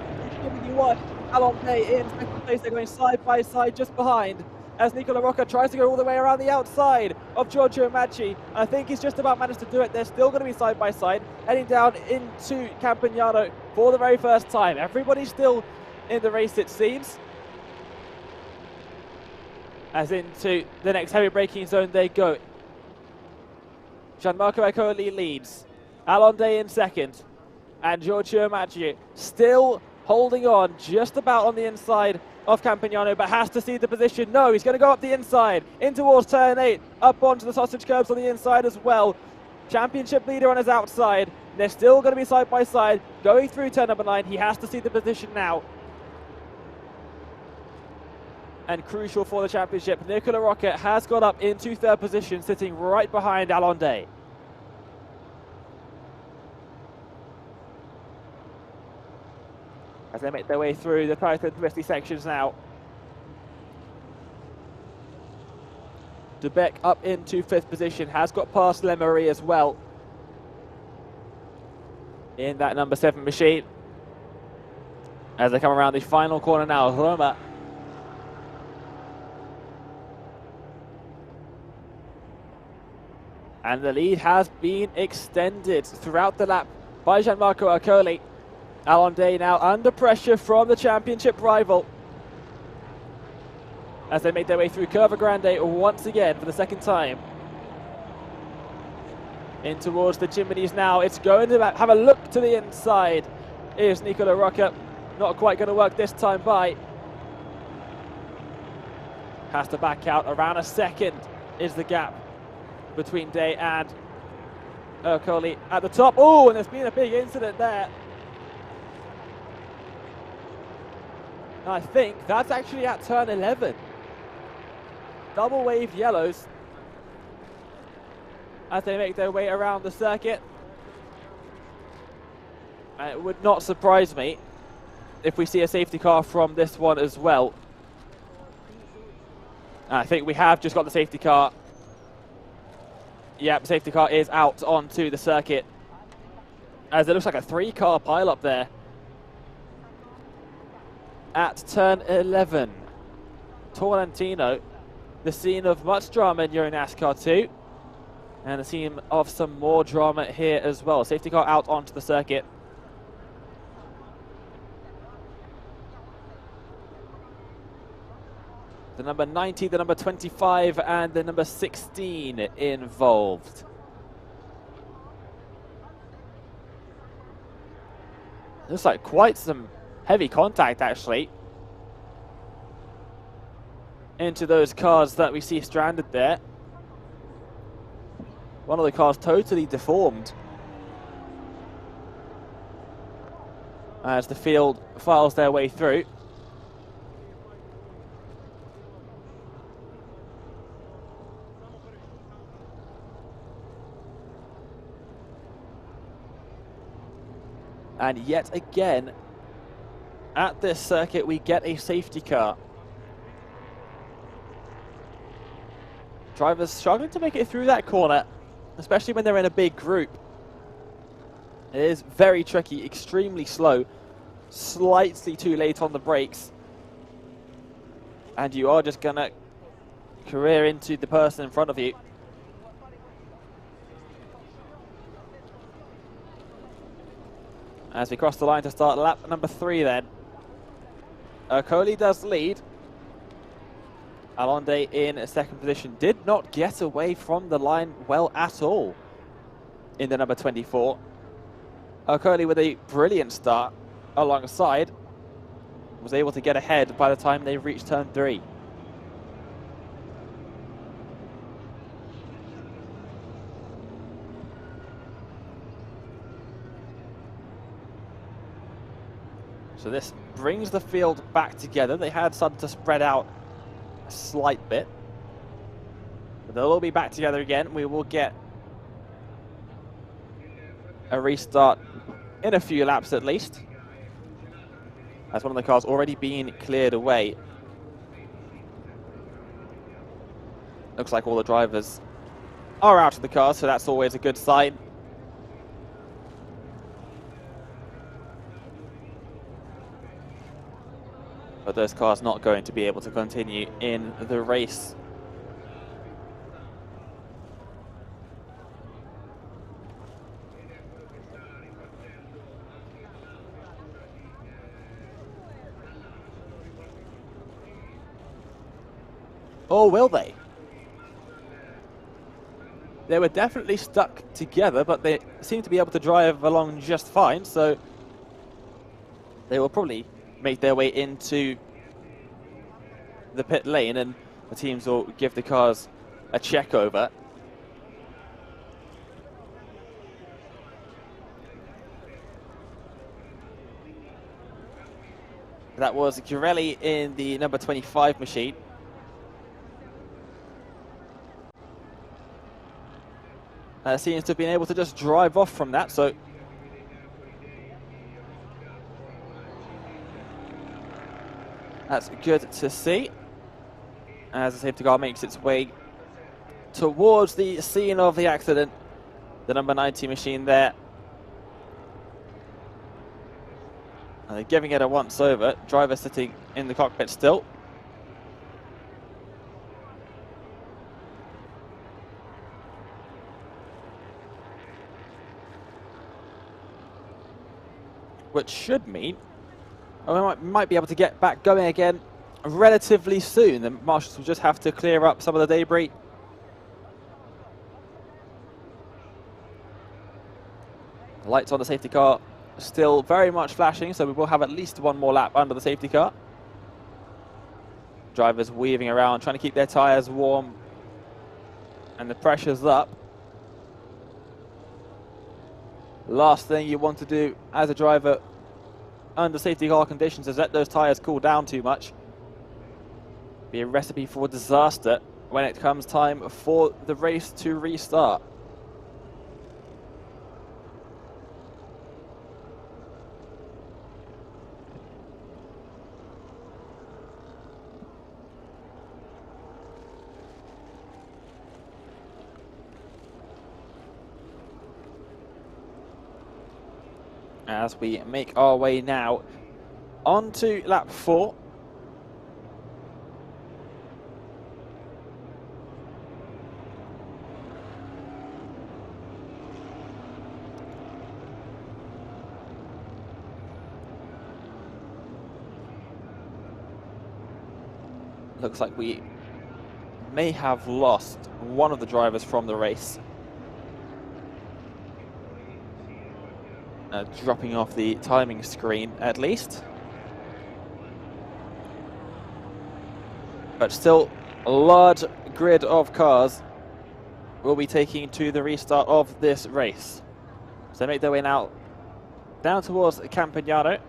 Giving you what? Allende in second place. They're going side by side just behind, as Nicola Rocca tries to go all the way around the outside of Giorgio Maggi. I think he's just about managed to do it. They're still going to be side by side, heading down into Campagnano for the very first time. Everybody's still in the race, it seems. As into the next heavy braking zone they go. Gianmarco Eccoli leads. Allende in second. And Giorgio Maggi still holding on just about on the inside of Campagnano, but has to see the position. No, he's going to go up the inside, in towards turn 8, up onto the sausage curbs on the inside as well. Championship leader on his outside. They're still going to be side by side, going through turn number 9. He has to see the position now. And crucial for the championship, Nicola Rocca has got up into 3rd position, sitting right behind Allende. As they make their way through the tight and twisty sections now. De Beck up into 5th position, has got past Lemery as well in that number 7 machine. As they come around the final corner now, Roma. And the lead has been extended throughout the lap by Gianmarco Eccoli. Allende now under pressure from the championship rival as they make their way through Curva Grande once again for the 2nd time. In towards the chimneys now. It's going to have a look to the inside. Is Nicola Rocca. Not quite going to work this time by. Has to back out. Around a second is the gap between Day and Eccoli at the top. Oh, and there's been a big incident there. I think that's actually at turn 11. Double wave yellows as they make their way around the circuit. And it would not surprise me if we see a safety car from this one as well. I think we have just got the safety car. Yep, safety car is out onto the circuit, as it looks like a 3-car pile-up there at turn 11. Torrentino, the scene of much drama in EuroNASCAR 2, and the scene of some more drama here as well. Safety car out onto the circuit. The number 90, the number 25, and the number 16 involved. Looks like quite some heavy contact, actually, into those cars that we see stranded there. One of the cars totally deformed as the field files their way through. And yet again, at this circuit, we get a safety car. Drivers struggling to make it through that corner, especially when they're in a big group. It is very tricky, extremely slow, slightly too late on the brakes. And you are just gonna career into the person in front of you. As we cross the line to start lap number 3 then. Okoli does lead. Alonde in second position. Did not get away from the line well at all in the number 24. Okoli with a brilliant start alongside. Was able to get ahead by the time they reached turn 3. So this brings the field back together. They had started to spread out a slight bit, but they'll all be back together again. We will get a restart in a few laps at least, as one of the cars already being cleared away. Looks like all the drivers are out of the car, so that's always a good sign. But those cars not going to be able to continue in the race. Or will they? They were definitely stuck together, but they seem to be able to drive along just fine, so they will probably make their way into the pit lane, and the teams will give the cars a check over. That was Girelli in the number 25 machine. Seems to have been able to just drive off from that, so that's good to see. As the safety car makes its way towards the scene of the accident, the number 90 machine there. And they're giving it a once over. Driver sitting in the cockpit still. Which should mean we might be able to get back going again relatively soon. The marshals will just have to clear up some of the debris. The lights on the safety car still very much flashing, so we will have at least one more lap under the safety car. Drivers weaving around, trying to keep their tyres warm, and the pressure's up. Last thing you want to do as a driver under safety car conditions is let those tyres cool down too much. Be a recipe for disaster when it comes time for the race to restart. As we make our way now onto lap 4. Looks like we may have lost one of the drivers from the race. Dropping off the timing screen at least. But still, a large grid of cars will be taking to the restart of this race. So they make their way now down towards Campagnano.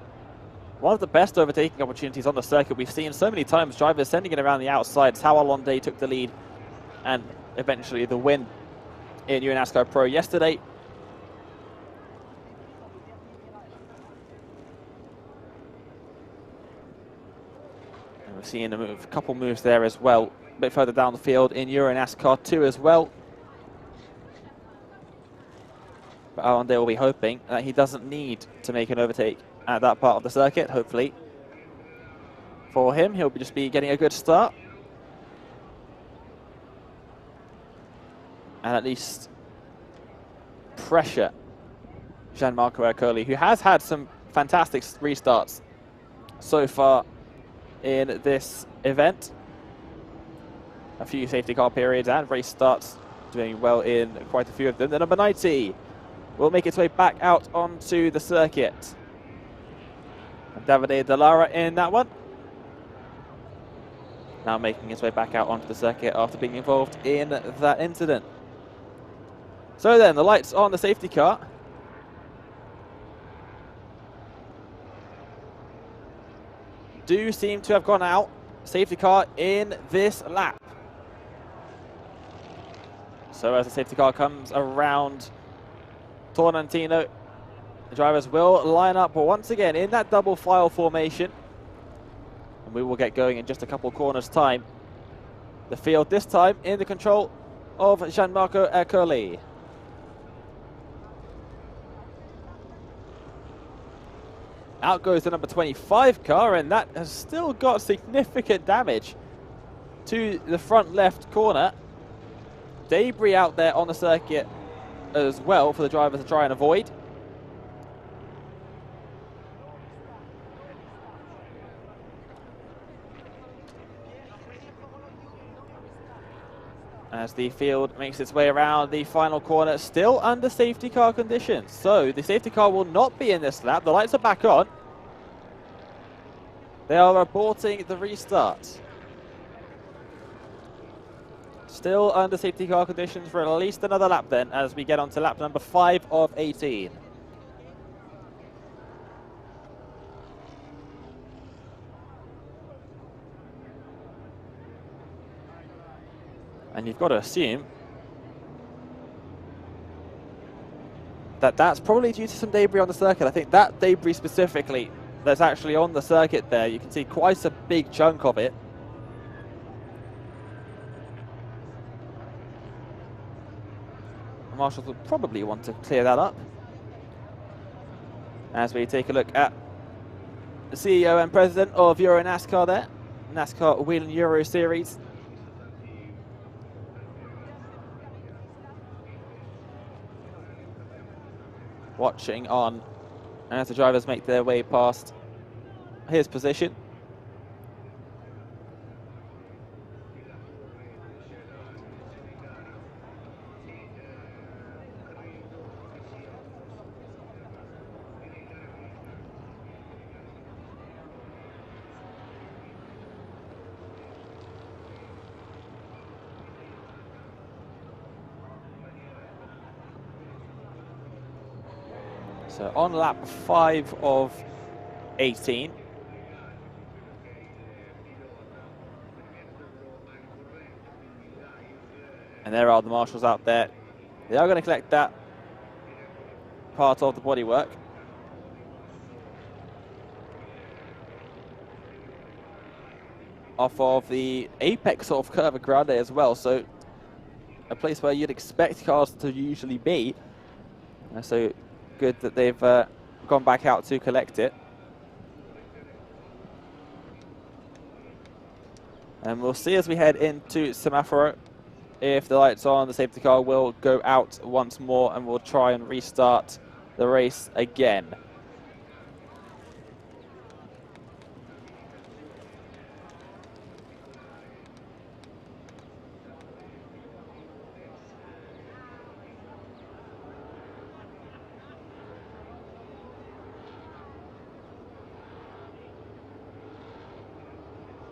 One of the best overtaking opportunities on the circuit. We've seen so many times drivers sending it around the outside. It's how Alonde took the lead and eventually the win in EuroNASCAR Pro yesterday. And we're seeing a couple moves there as well. A bit further down the field in EuroNASCAR 2 as well. But Alonde will be hoping that he doesn't need to make an overtake at that part of the circuit, hopefully. For him, he'll just be getting a good start. And at least pressure Gianmarco Ercoli, who has had some fantastic restarts so far in this event. A few safety car periods and race starts, doing well in quite a few of them. The number 90 will make its way back out onto the circuit. Davide Dallara in that one. Now making his way back out onto the circuit after being involved in that incident. So then, the lights on the safety car. Do seem to have gone out. Safety car in this lap. So as the safety car comes around Tornantino, the drivers will line up once again in that double file formation. And we will get going in just a couple corners time. The field this time in the control of Gianmarco Ercoli. Out goes the number 25 car, and that has still got significant damage to the front left corner. Debris out there on the circuit as well for the drivers to try and avoid. As the field makes its way around the final corner, still under safety car conditions. So the safety car will not be in this lap. The lights are back on. They are reporting the restart. Still under safety car conditions for at least another lap then, as we get on to lap number 5 of 18. And you've got to assume that that's probably due to some debris on the circuit. I think that debris specifically that's actually on the circuit there, you can see quite a big chunk of it. The marshals will probably want to clear that up. As we take a look at the CEO and president of EuroNASCAR there, NASCAR Whelen Euro Series. Watching on as the drivers make their way past his position. So on lap 5 of 18. And there are the marshals out there. They are going to collect that part of the bodywork. Off of the apex of Curva Grande as well, so a place where you'd expect cars to usually be. So good that they've gone back out to collect it. And we'll see as we head into Semaforo if the lights on the safety car will go out once more, and we'll try and restart the race again.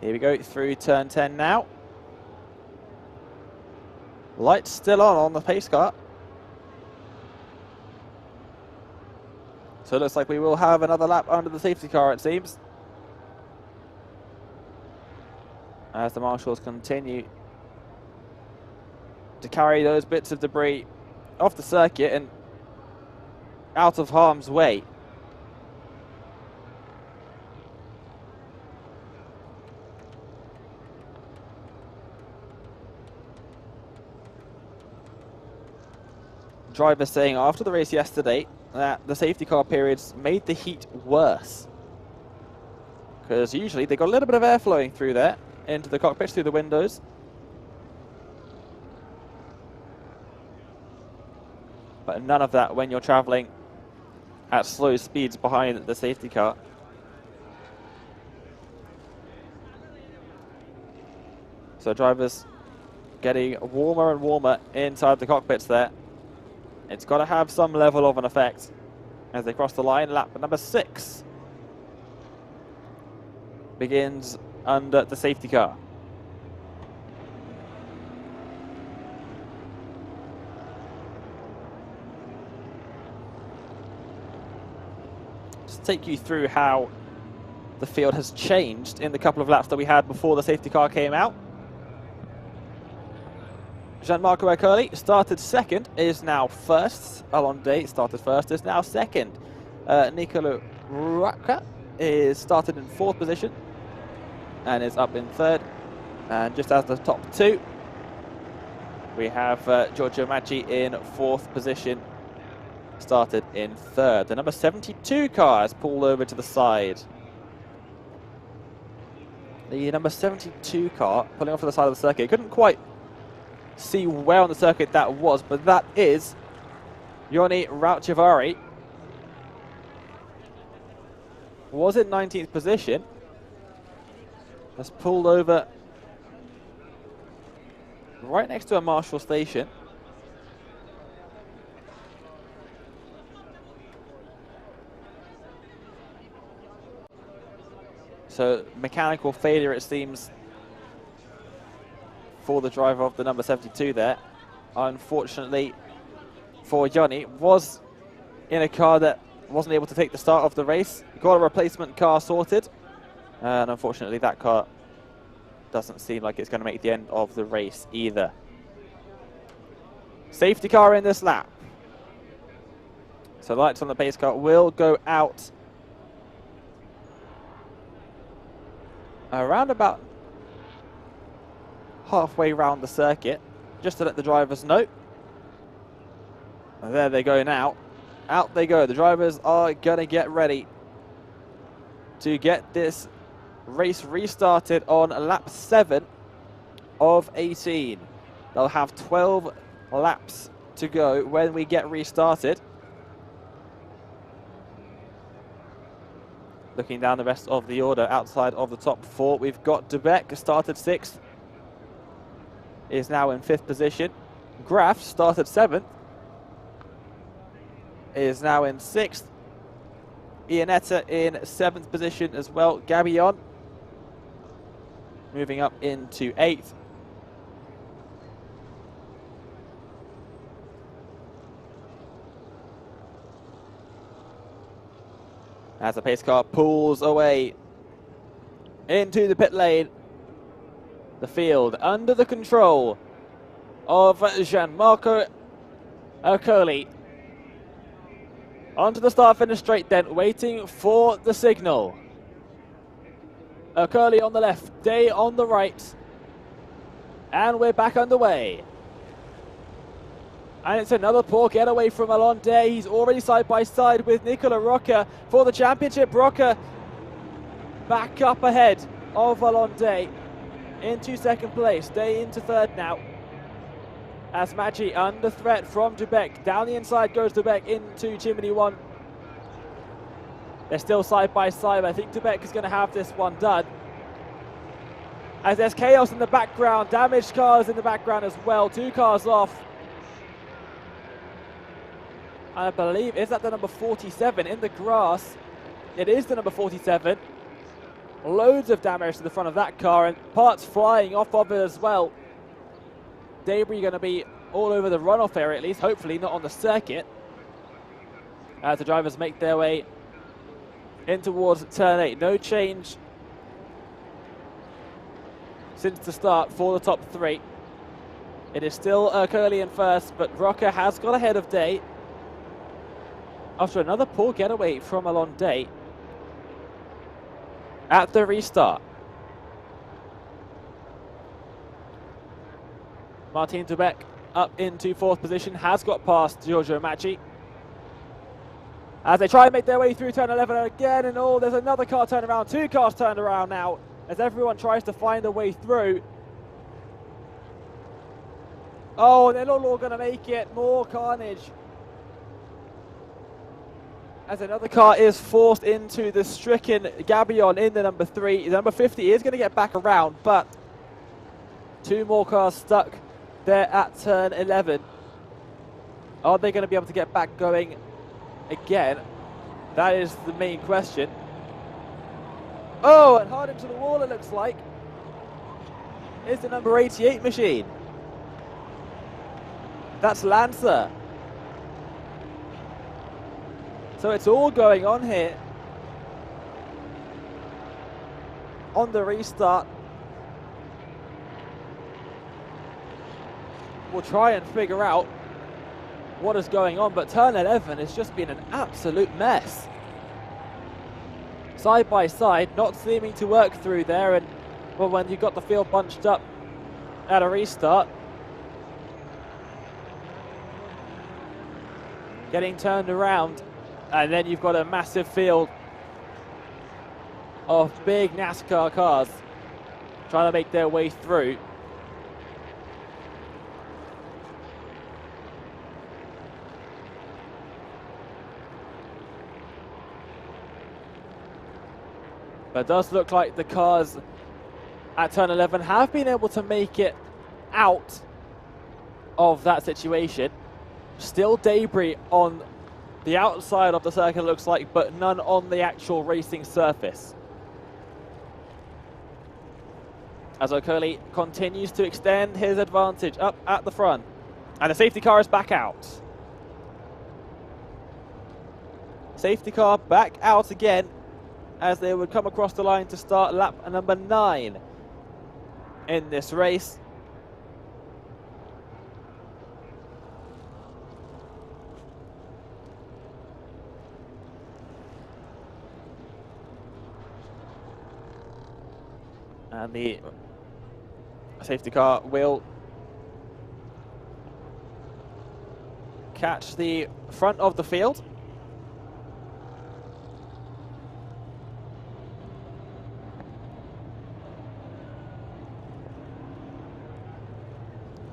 Here we go through turn 10 now. Lights still on the pace car. So it looks like we will have another lap under the safety car, it seems. As the marshals continue to carry those bits of debris off the circuit and out of harm's way. Drivers saying after the race yesterday that the safety car periods made the heat worse, because usually they got a little bit of air flowing through there into the cockpits through the windows. But none of that when you're traveling at slow speeds behind the safety car. So drivers getting warmer and warmer inside the cockpits there. It's got to have some level of an effect as they cross the line. Lap number 6 begins under the safety car. Just take you through how the field has changed in the couple of laps that we had before the safety car came out. Gianmarco Ercoli started second, is now first. Alonde started first, is now second. Nicolo Rocca is started in 4th position and is up in 3rd. And just as the top 2, we have Giorgio Maggi in 4th position, started in 3rd. The number 72 car has pulled over to the side. The number 72 car pulling off to the side of the circuit. Couldn't quite see where on the circuit that was, but that is Joni Rauchivari. Was in 19th position, has pulled over right next to a marshal station. So mechanical failure, it seems, for the driver of the number 72 there. Unfortunately for Johnny, was in a car that wasn't able to take the start of the race. Got a replacement car sorted, and unfortunately that car doesn't seem like it's going to make the end of the race either. Safety car in this lap. So lights on the pace car will go out around about halfway round the circuit, just to let the drivers know. And there they go now. Out they go. The drivers are going to get ready to get this race restarted on lap 7 of 18. They'll have 12 laps to go when we get restarted. Looking down the rest of the order, outside of the top 4, we've got De Beck, started 6th. Is now in 5th position. Graf started 7th. Is now in 6th. Iannetta in 7th position as well. Gabillon moving up into 8th. As the pace car pulls away into the pit lane. The field under the control of Gianmarco Ercoli. Onto the start-finish straight then, waiting for the signal. Ercoli on the left, Day on the right. And we're back underway. And it's another poor getaway from Alon Day. He's already side by side with Nicola Rocca for the championship. Rocca back up ahead of Alon Day into 2nd place. Day into 3rd now. As Maggi under threat from Dubek. Down the inside goes Dubek into Chimney 1. They're still side by side. I think Dubek is going to have this one done. As there's chaos in the background. Damaged cars in the background as well. 2 cars off. I believe, is that the number 47 in the grass? It is the number 47. Loads of damage to the front of that car and parts flying off of it as well. Debris going to be all over the runoff area, at least, hopefully not on the circuit, as the drivers make their way in towards turn 8. No change since the start for the top 3. It is still Curly in first, but Rocker has got ahead of Day after another poor getaway from Alon Day at the restart. Martin Dubeck up into 4th position, has got past Giorgio Maggi as they try and make their way through turn 11 again, and oh, there's another car turned around, 2 cars turned around now as everyone tries to find a way through. Oh, they're not all going to make it. More carnage as another car is forced into the stricken Gabion in the number 3. The number 50 is going to get back around, but 2 more cars stuck there at turn 11. Are they going to be able to get back going again? That is the main question. Oh, and hard into the wall it looks like is the number 88 machine. That's Lancer. So it's all going on here on the restart. We'll try and figure out what is going on, but turn 11 has just been an absolute mess. Side by side, not seeming to work through there, and well, when you've got the field bunched up at a restart, getting turned around, and then you've got a massive field of big NASCAR cars trying to make their way through. But it does look like the cars at turn 11 have been able to make it out of that situation. Still debris on the outside of the circuit, looks like, but none on the actual racing surface. As O'Curley continues to extend his advantage up at the front. And the safety car is back out. Safety car back out again as they would come across the line to start lap number 9 in this race. And the safety car will catch the front of the field.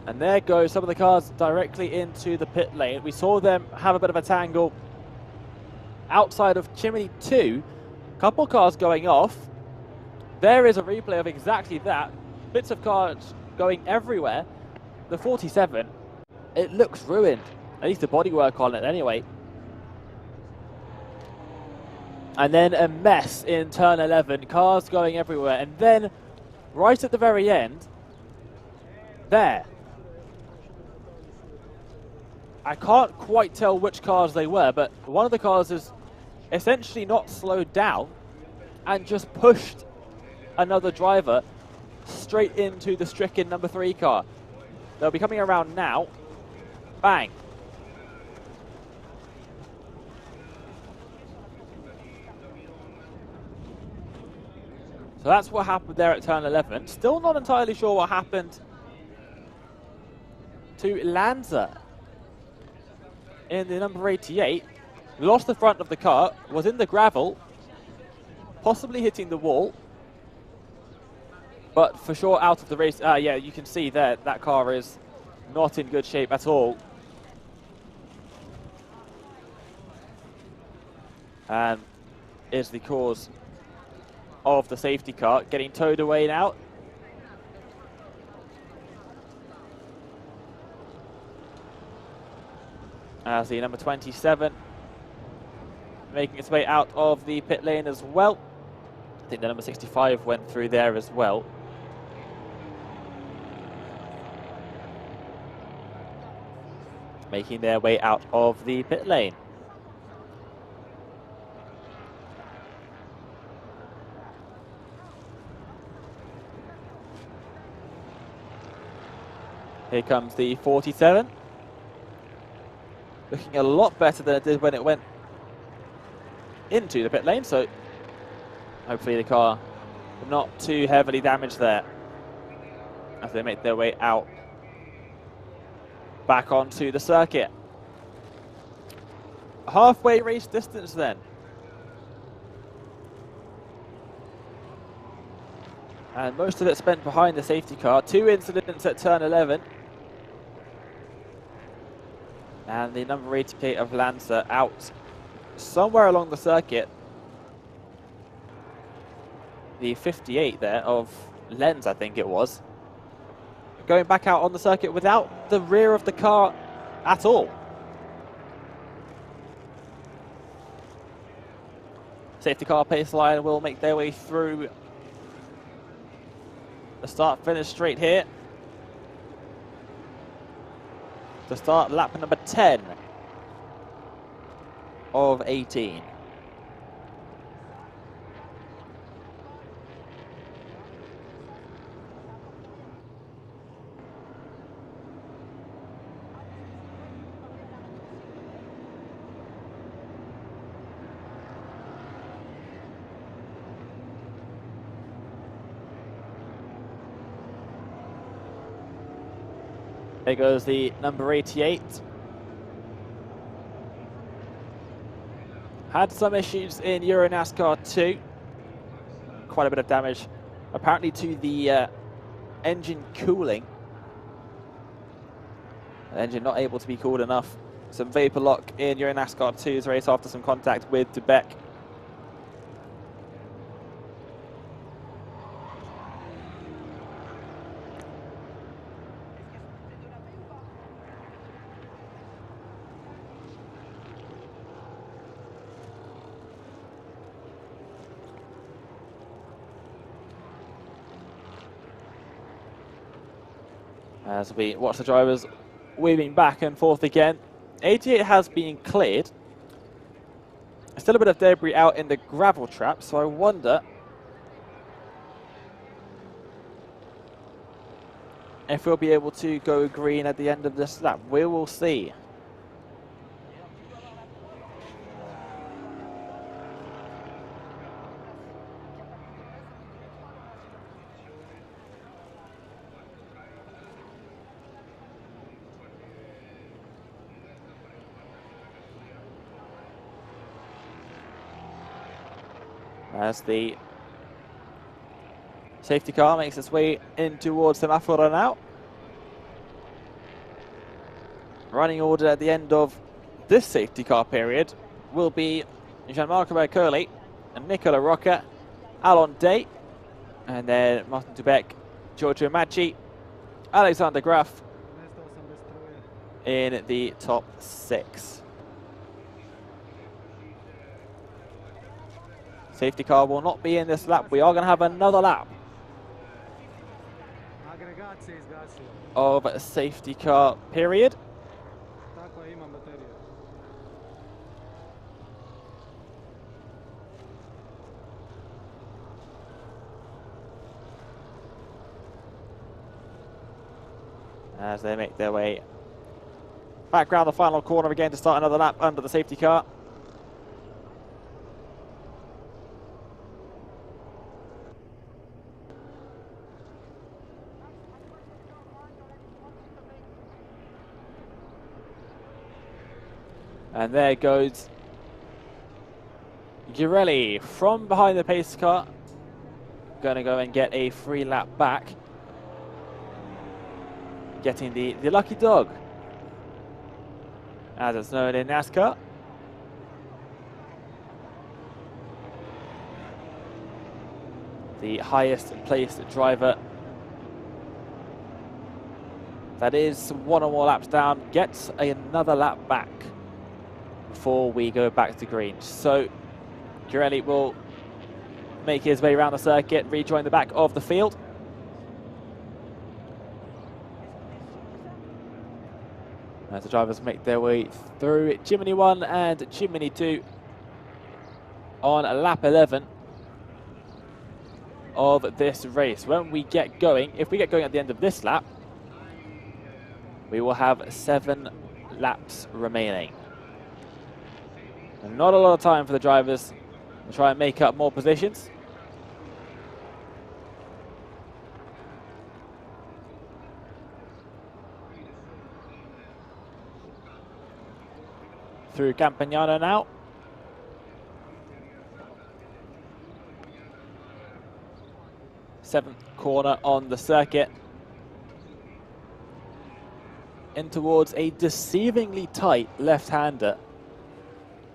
And there go some of the cars directly into the pit lane. We saw them have a bit of a tangle outside of Chimney 2. Couple cars going off. There is a replay of exactly that. Bits of cars going everywhere. The 47, it looks ruined. At least the bodywork on it anyway. And then a mess in turn 11. Cars going everywhere. And then right at the very end, there. I can't quite tell which cars they were, but one of the cars is essentially not slowed down and just pushed another driver straight into the stricken number 3 car. They'll be coming around now. Bang. So that's what happened there at turn 11. Still not entirely sure what happened to Lanza in the number 88. Lost the front of the car, was in the gravel, possibly hitting the wall, but for sure out of the race. Yeah, you can see there that car is not in good shape at all. And is the cause of the safety car getting towed away now. As the number 27 making its way out of the pit lane as well. I think the number 65 went through there as well. Making their way out of the pit lane. Here comes the 47. Looking a lot better than it did when it went into the pit lane, so hopefully the car not too heavily damaged there as they make their way out back onto the circuit. Halfway race distance then. And most of it spent behind the safety car. 2 incidents at turn 11. And the number 88 of Lancer out somewhere along the circuit. The 58 there of Lenz, I think it was, going back out on the circuit without the rear of the car at all. Safety car pace line will make their way through the start-finish straight here to start lap number 10 of 18. There goes the number 88. Had some issues in EuroNASCAR 2. Quite a bit of damage, apparently, to the engine cooling. The engine not able to be cooled enough. Some vapor lock in EuroNASCAR 2's race after some contact with Dubek. As we watch the drivers weaving back and forth again. 88 has been cleared. Still a bit of debris out in the gravel trap, so I wonder if we'll be able to go green at the end of this lap. We will see. As the safety car makes its way in towards the Semaforo now. Running order at the end of this safety car period will be Gianmarco Bercoli and Nicola Rocca, Alon Day, and then Martin Dubek, Giorgio Maggi, Alexander Graf in the top 6. Safety car will not be in this lap. We are going to have another lap of a safety car period. As they make their way back round the final corner again to start another lap under the safety car. And there goes Girelli from behind the pace car. Going to go and get a free lap back. Getting the lucky dog, as it's known in NASCAR. The highest placed driver that is one or more laps down gets another lap back before we go back to green. So Girelli will make his way around the circuit, rejoin the back of the field. As the drivers make their way through Chimney 1 and Chimney 2 on lap 11 of this race. When we get going, if we get going at the end of this lap, we will have 7 laps remaining. And not a lot of time for the drivers to try and make up more positions. Through Campagnano now. Seventh corner on the circuit. In towards a deceivingly tight left-hander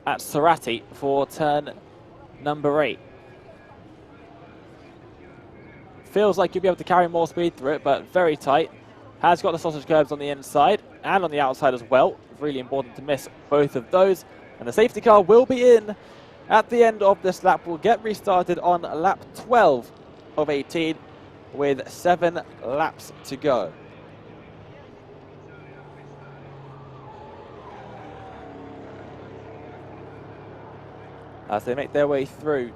at Cerati for turn number 8. Feels like you'll be able to carry more speed through it, but very tight. Has got the sausage curbs on the inside and on the outside as well. Really important to miss both of those. And the safety car will be in at the end of this lap. We'll get restarted on lap 12 of 18 with 7 laps to go. As they make their way through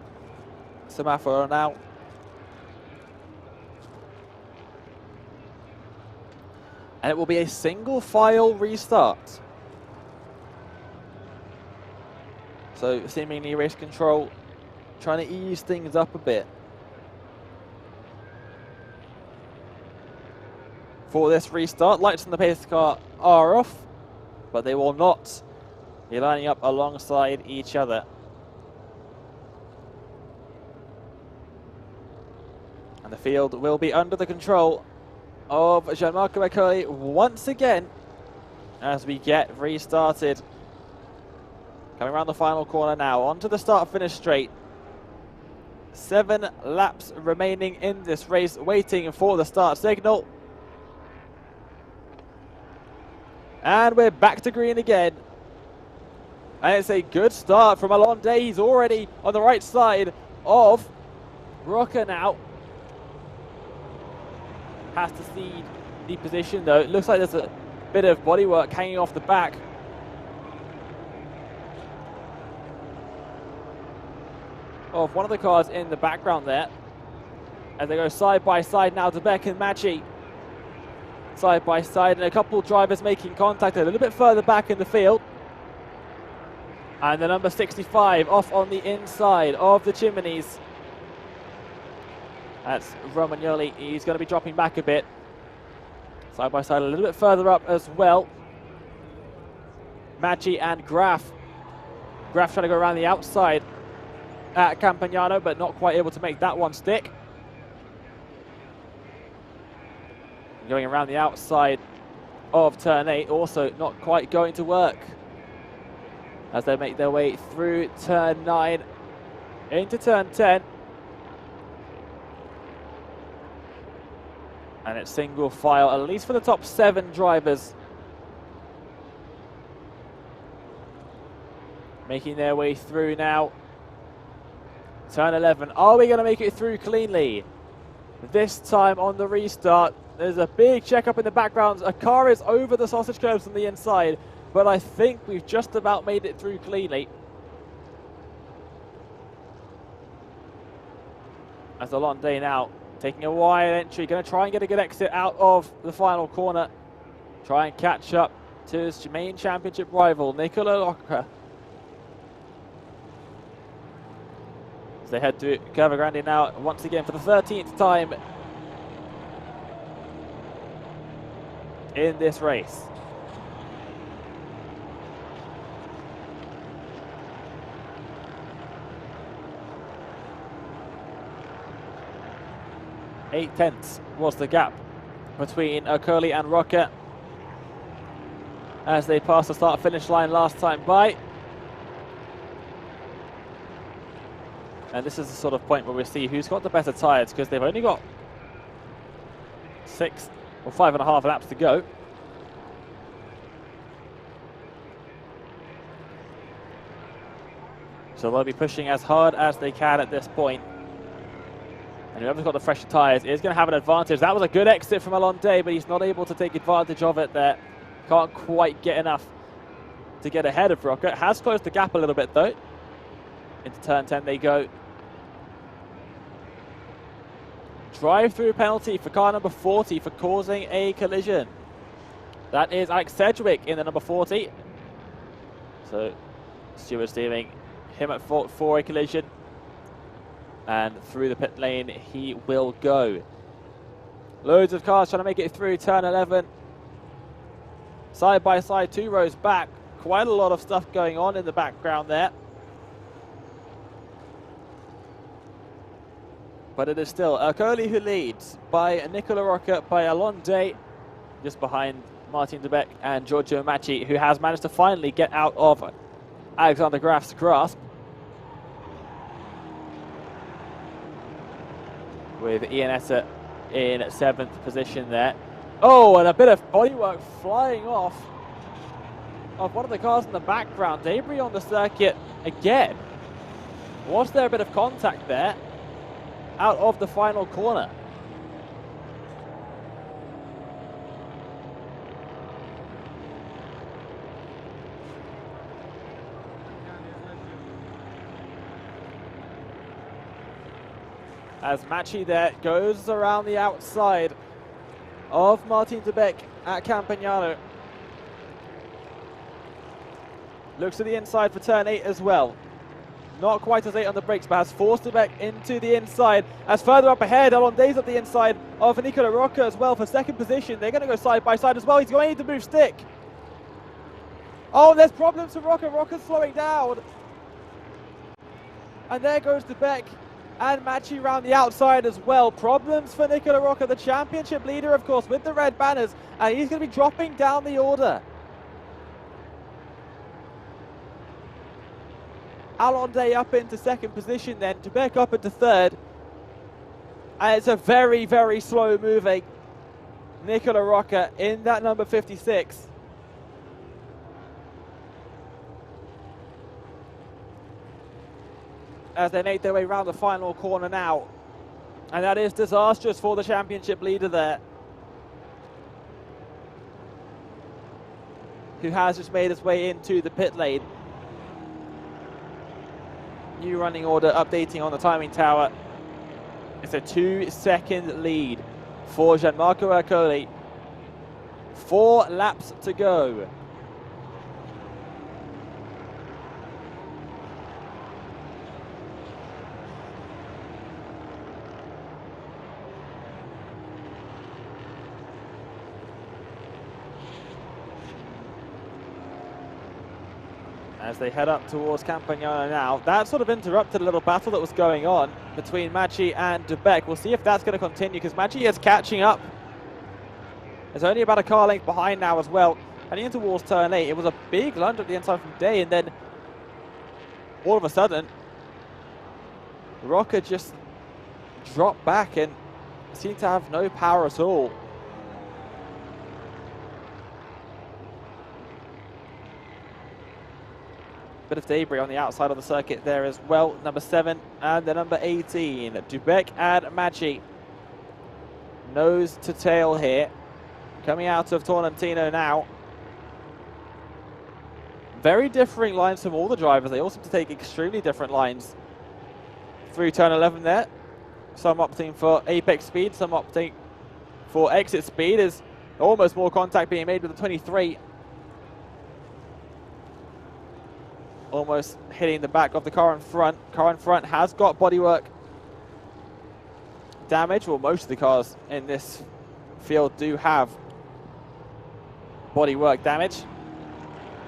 Semaforo now. And it will be a single file restart. So seemingly race control trying to ease things up a bit for this restart. Lights on the pace car are off, but they will not be lining up alongside each other. And the field will be under the control of Gianmarco Ercole once again as we get restarted. Coming around the final corner now, onto the start-finish straight. 7 laps remaining in this race, waiting for the start signal. And we're back to green again. And it's a good start from Alonde. He's already on the right side of Rocca now. Has to cede the position though. It looks like there's a bit of bodywork hanging off the back. Of one of the cars in the background there. As they go side by side now to Beck and Maggi. Side by side, and a couple of drivers making contact a little bit further back in the field. And the number 65 off on the inside of the chimneys. That's Romagnoli. He's going to be dropping back a bit. Side by side a little bit further up as well. Maggi and Graf. Graf trying to go around the outside at Campagnano, but not quite able to make that one stick. Going around the outside of turn 8, also not quite going to work as they make their way through turn 9 into turn 10. And it's single file, at least for the top 7 drivers. Making their way through now. Turn 11. Are we going to make it through cleanly? This time on the restart, there's a big checkup in the background. A car is over the sausage curbs on the inside, but I think we've just about made it through cleanly. As Alonde now taking a wide entry, going to try and get a good exit out of the final corner. Try and catch up to his main championship rival, Nicola Rocca. As they head to Curva Grande now, once again for the 13th time in this race. Eight tenths was the gap between Ercole and Rocca as they passed the start-finish line last time by. And this is the sort of point where we see who's got the better tyres, because they've only got 6 or 5.5 laps to go. So they'll be pushing as hard as they can at this point. And whoever's got the fresher tyres is going to have an advantage. That was a good exit from Alonde, but he's not able to take advantage of it there. Can't quite get enough to get ahead of Rocca. Has closed the gap a little bit, though. Into turn 10 they go. Drive-through penalty for car number 40 for causing a collision. That is Alex Sedgwick in the number 40. So Stewart's deeming him at fault for a collision. And through the pit lane he will go. Loads of cars trying to make it through turn 11. Side by side, 2 rows back. Quite a lot of stuff going on in the background there. But it is still Ercole who leads by Nicola Rocca, by Alonde, just behind Martin de Beek and Giorgio Macchi, who has managed to finally get out of Alexander Graf's grasp. With Ian Esser in 7th position there. Oh, and a bit of bodywork flying off of one of the cars in the background. Debris on the circuit again. Was there a bit of contact there out of the final corner? As Macchi there goes around the outside of Martin de Beek at Campagnano. Looks to the inside for turn 8 as well. Not quite as late on the brakes, but has forced de Beek into the inside. As further up ahead, Alonde's at the inside of Nicola Rocca as well for 2nd position. They're going to go side by side as well. He's going to need to move stick. Oh, there's problems for Rocca. Rocca's slowing down. And there goes de Beek. And Macchi round the outside as well. Problems for Nicola Rocca, the championship leader, of course, with the red banners. And he's going to be dropping down the order. Alonde up into 2nd position then. De Beek up into 3rd. And it's a very, very slow moving Nicola Rocca in that number 56. As they make their way around the final corner now. And that is disastrous for the championship leader there, who has just made his way into the pit lane. New running order updating on the timing tower. It's a 2-second lead for Gianmarco Ercole. 4 laps to go. As they head up towards Campagnano now. That sort of interrupted a little battle that was going on between Macchi and de Beek. We'll see if that's going to continue, because Macchi is catching up. There's only about a car length behind now as well. Heading in towards turn 8. It was a big lunge at the inside from Day, and then all of a sudden, Rocca just dropped back and seemed to have no power at all. Bit of debris on the outside of the circuit there as well. Number 7 and the number 18. De Beek and Macchi. Nose to tail here. Coming out of Torrentino now. Very differing lines from all the drivers. They all seem to take extremely different lines through turn 11 there. Some opting for apex speed, some opting for exit speed. There's almost more contact being made with the 23. Almost hitting the back of the car in front. Car in front has got bodywork damage. Well, most of the cars in this field do have bodywork damage.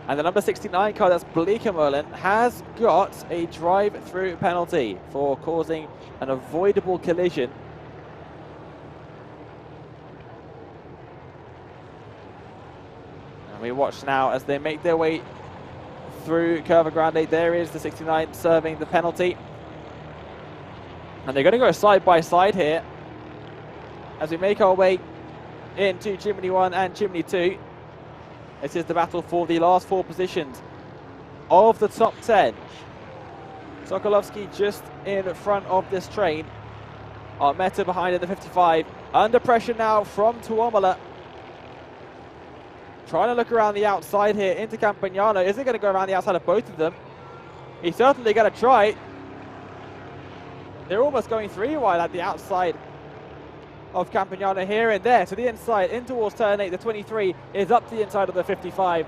And the number 69 car, that's Bleekemolen, has got a drive-through penalty for causing an avoidable collision. And we watch now as they make their way through Curva Grande. There is the 69 serving the penalty. And they're going to go side by side here as we make our way into Chimney 1 and Chimney 2. This is the battle for the last 4 positions of the top 10. Sokolovsky just in front of this train. Armetta behind at the 55. Under pressure now from Tuomola. Trying to look around the outside here into Campagnano. Is it going to go around the outside of both of them? He's certainly going to try it. They're almost going 3 wide at the outside of Campagnano here and there. To the inside, in towards turn 8. The 23 is up to the inside of the 55.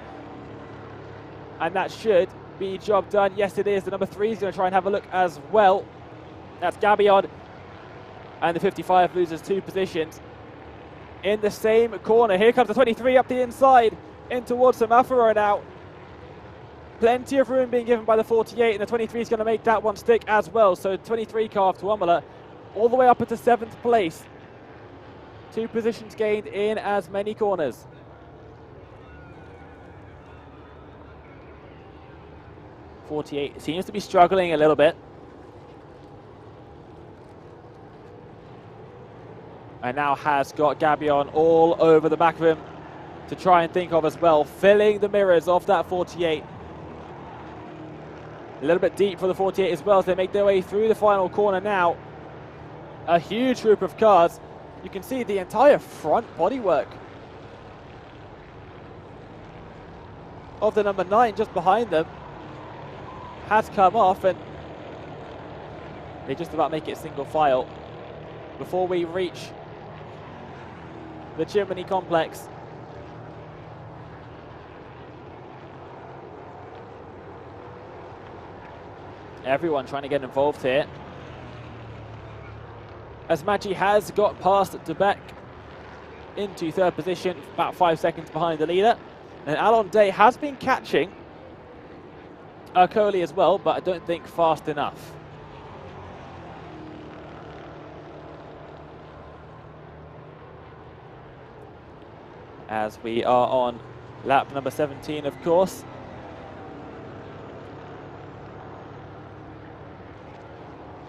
And that should be job done. Yes, it is. The number 3 is going to try and have a look as well. That's Gabion. And the 55 loses 2 positions. In the same corner, here comes the 23 up the inside, in towards Semaforo now. Plenty of room being given by the 48, and the 23 is going to make that one stick as well. So 23 car of Tuomola all the way up into 7th place. 2 positions gained in as many corners. .48 seems to be struggling a little bit. And now has got Gabion all over the back of him to try and think of as well, filling the mirrors off that 48. A little bit deep for the 48 as well as they make their way through the final corner now. A huge group of cars. You can see the entire front bodywork of the number 9 just behind them has come off, and they just about make it single file before we reach the chimney complex. Everyone trying to get involved here. As Maggi has got past Dubek into 3rd position, about 5 seconds behind the leader. And Alon Day has been catching Ercole as well, but I don't think fast enough. As we are on lap number 17, of course.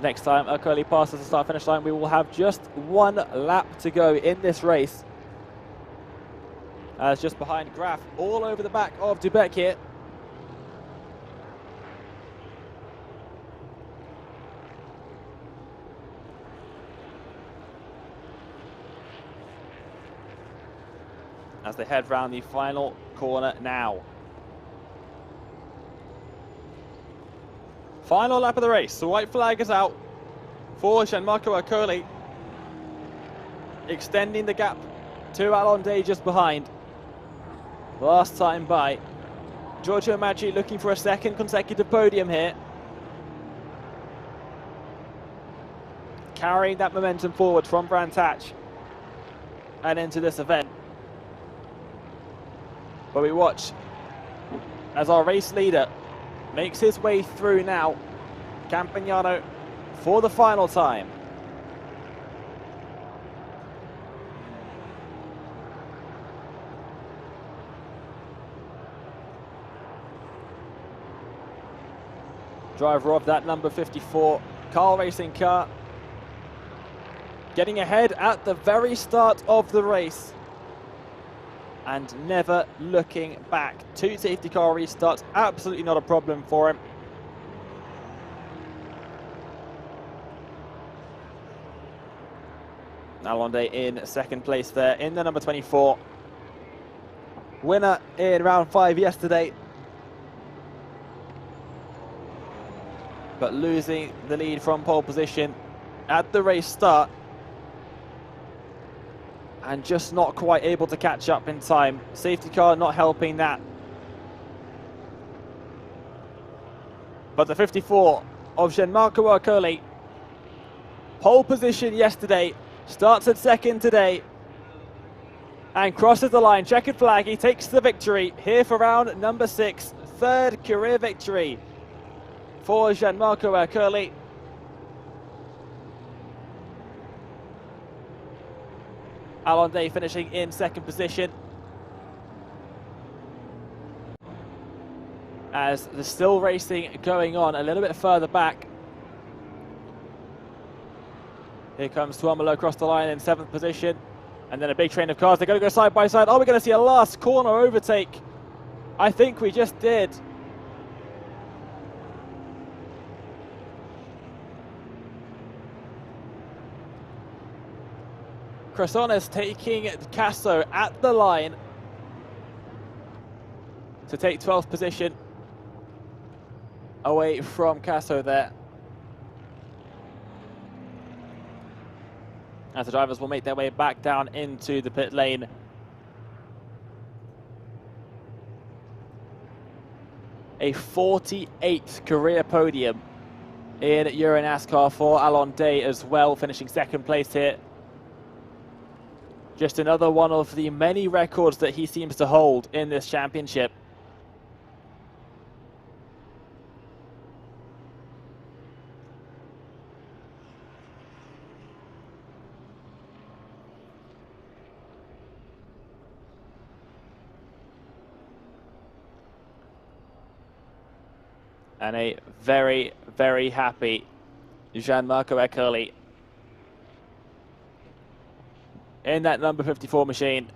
Next time Ercole passes the start-finish line, we will have just 1 lap to go in this race. As just behind Graf, all over the back of Dubek here. As they head round the final corner now. Final lap of the race. The white flag is out for Gianmarco Ercole, extending the gap to Alon Day just behind. Last time by. Giorgio Maggi looking for a 2nd consecutive podium here. Carrying that momentum forward from Brands Hatch and into this event. But we watch as our race leader makes his way through now. Campagnano for the final time. Driver of that number 54 Carl Racing car. Getting ahead at the very start of the race. And never looking back. 2 safety car restarts, absolutely not a problem for him. Alon Day in 2nd place there in the number 24. Winner in round 5 yesterday. But losing the lead from pole position at the race start. And just not quite able to catch up in time. Safety car not helping that. But the 54 of Gianmarco Ercole, pole position yesterday, starts at 2nd today, and crosses the line. Checkered flag, he takes the victory here for round number 6. 3rd career victory for Gianmarco Ercole. Alon Day finishing in 2nd position. As there's still racing going on a little bit further back. Here comes Tuomola across the line in 7th position. And then a big train of cars. They're going to go side by side. Are we going to see a last corner overtake? I think we just did. Cresones taking Casso at the line to take 12th position away from Casso there. As the drivers will make their way back down into the pit lane. A 48th career podium in EuroNASCAR for Alon Day as well, finishing 2nd place here. Just another one of the many records that he seems to hold in this championship. And a very, very happy Gianmarco Eckerli in that number 54 machine,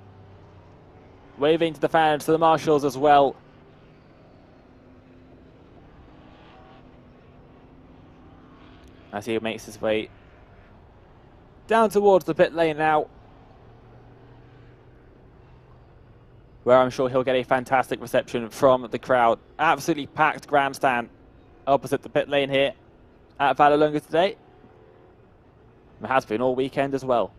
waving to the fans, to the marshals as well. As he makes his way down towards the pit lane now, where I'm sure he'll get a fantastic reception from the crowd. Absolutely packed grandstand opposite the pit lane here at Vallelunga today. It has been all weekend as well.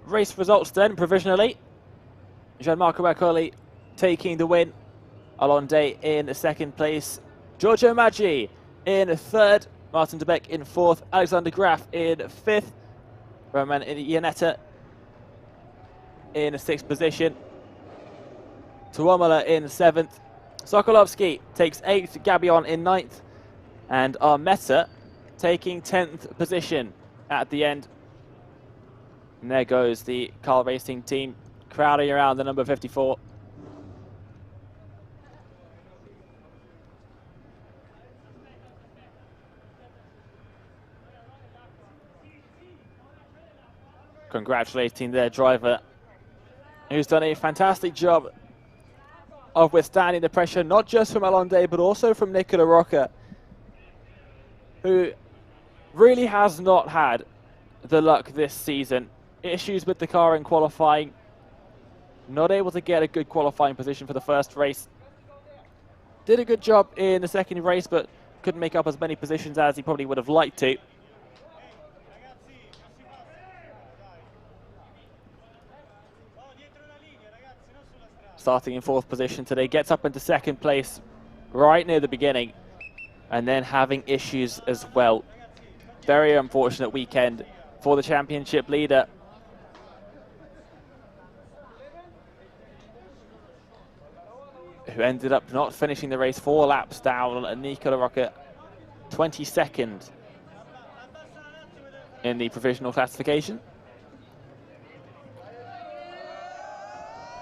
Race results then, provisionally. Gianmarco Eckerli taking the win. Alon Day in 2nd place. Giorgio Maggi in 3rd. Martin de Beek in 4th. Alexander Graf in 5th. Roman Iannetta in 6th position. Tuomola in 7th. Sokolovsky takes 8th. Gabion in 9th. And Armetta taking 10th position at the end. And there goes the car racing team crowding around the number 54. Congratulating their driver, who's done a fantastic job of withstanding the pressure, not just from Alon Day, but also from Nicola Rocca, who really has not had the luck this season. Issues with the car in qualifying, not able to get a good qualifying position for the first race. Did a good job in the 2nd race, but couldn't make up as many positions as he probably would have liked to. Starting in 4th position today, gets up into 2nd place right near the beginning, and then having issues as well. Very unfortunate weekend for the championship leader. Who ended up not finishing the race 4 laps down on Nicola Rocca, 22nd in the provisional classification.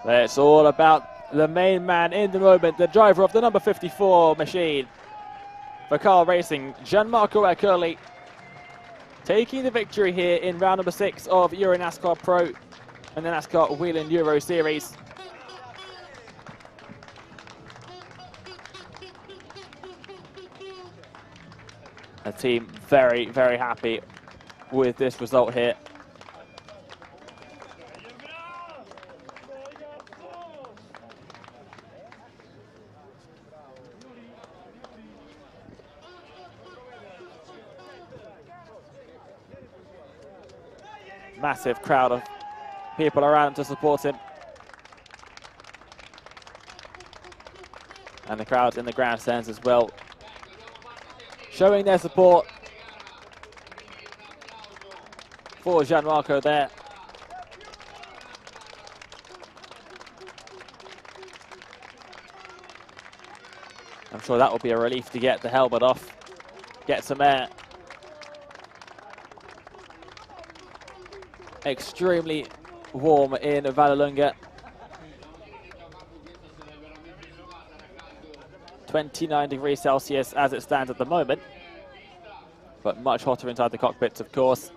It's all about the main man in the moment, the driver of the number 54 machine for car racing, Gianmarco Eckerli, taking the victory here in round number 6 of EuroNASCAR Pro and the NASCAR Whelen Euro Series. The team very, very happy with this result here. Massive crowd of people around to support him. And the crowd in the grandstands as well, showing their support for Gianmarco there. I'm sure that will be a relief to get the helmet off, get some air. Extremely warm in Vallelunga. 29 degrees Celsius as it stands at the moment, but much hotter inside the cockpits, of course.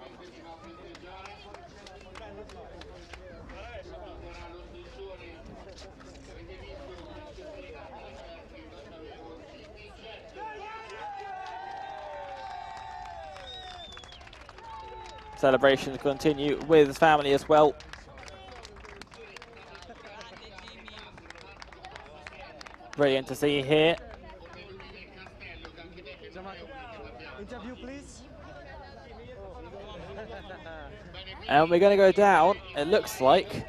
Celebrations continue with his family as well. Brilliant to see here. Interview, please. And we're going to go down, it looks like,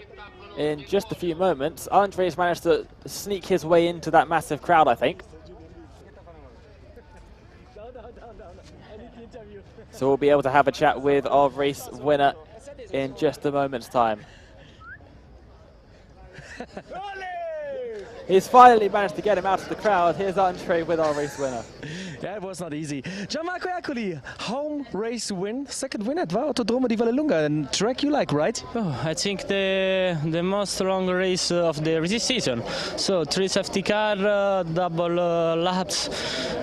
in just a few moments. Andre's managed to sneak his way into that massive crowd, I think. So we'll be able to have a chat with our race winner in just a moment's time. He's finally managed to get him out of the crowd. Here's Andre with our race winner. Yeah, it was not easy. Gianmarco Ercoli, home race win, second win at Autodromo di Vallelunga, and track you like, right? Oh, I think the most long race of this season. So 3 safety car, double laps.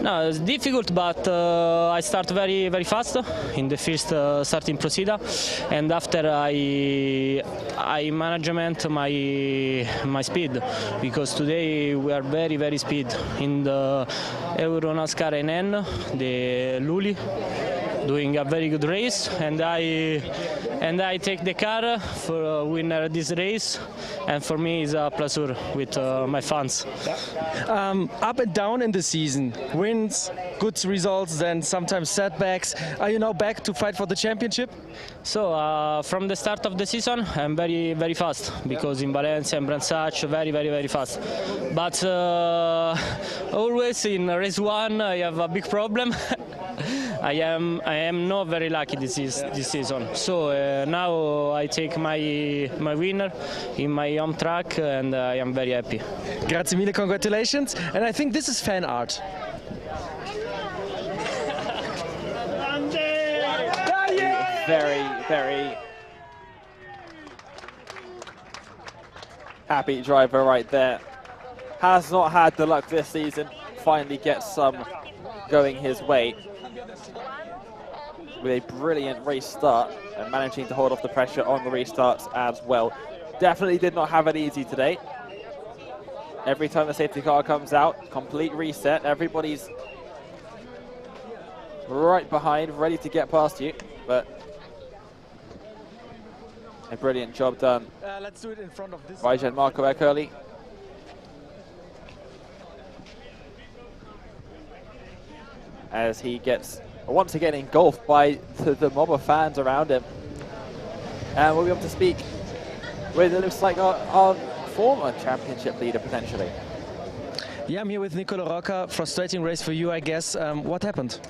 No, it's difficult, but I start very fast in the first starting procedure, and after I management my speed, because today we are very speed in the EuroNASCAR NN, the Luli, doing a very good race, and I take the car for winner this race, and for me it's a pleasure with my fans. Up and down in the season, wins, good results, then sometimes setbacks. Are you now back to fight for the championship? So from the start of the season, I'm very fast, because in Valencia and Brandsatch very fast. But always in race 1 I have a big problem. I am not very lucky this season. So now I take my winner in my home track, and I am very happy. Grazie mille, congratulations. And I think this is fan art. Very happy driver right there. Has not had the luck this season. Finally gets some going his way with a brilliant race start and managing to hold off the pressure on the restarts as well. Definitely did not have it easy today. Every time the safety car comes out, complete reset. Everybody's right behind, ready to get past you, but a brilliant job done Let's do it in front of this by Gianmarco Ercoli. As he gets once again engulfed by the mob of fans around him. And we'll be able to speak with, it looks like, our former championship leader potentially. Yeah, I'm here with Nicolo Rocca. Frustrating race for you, I guess. What happened?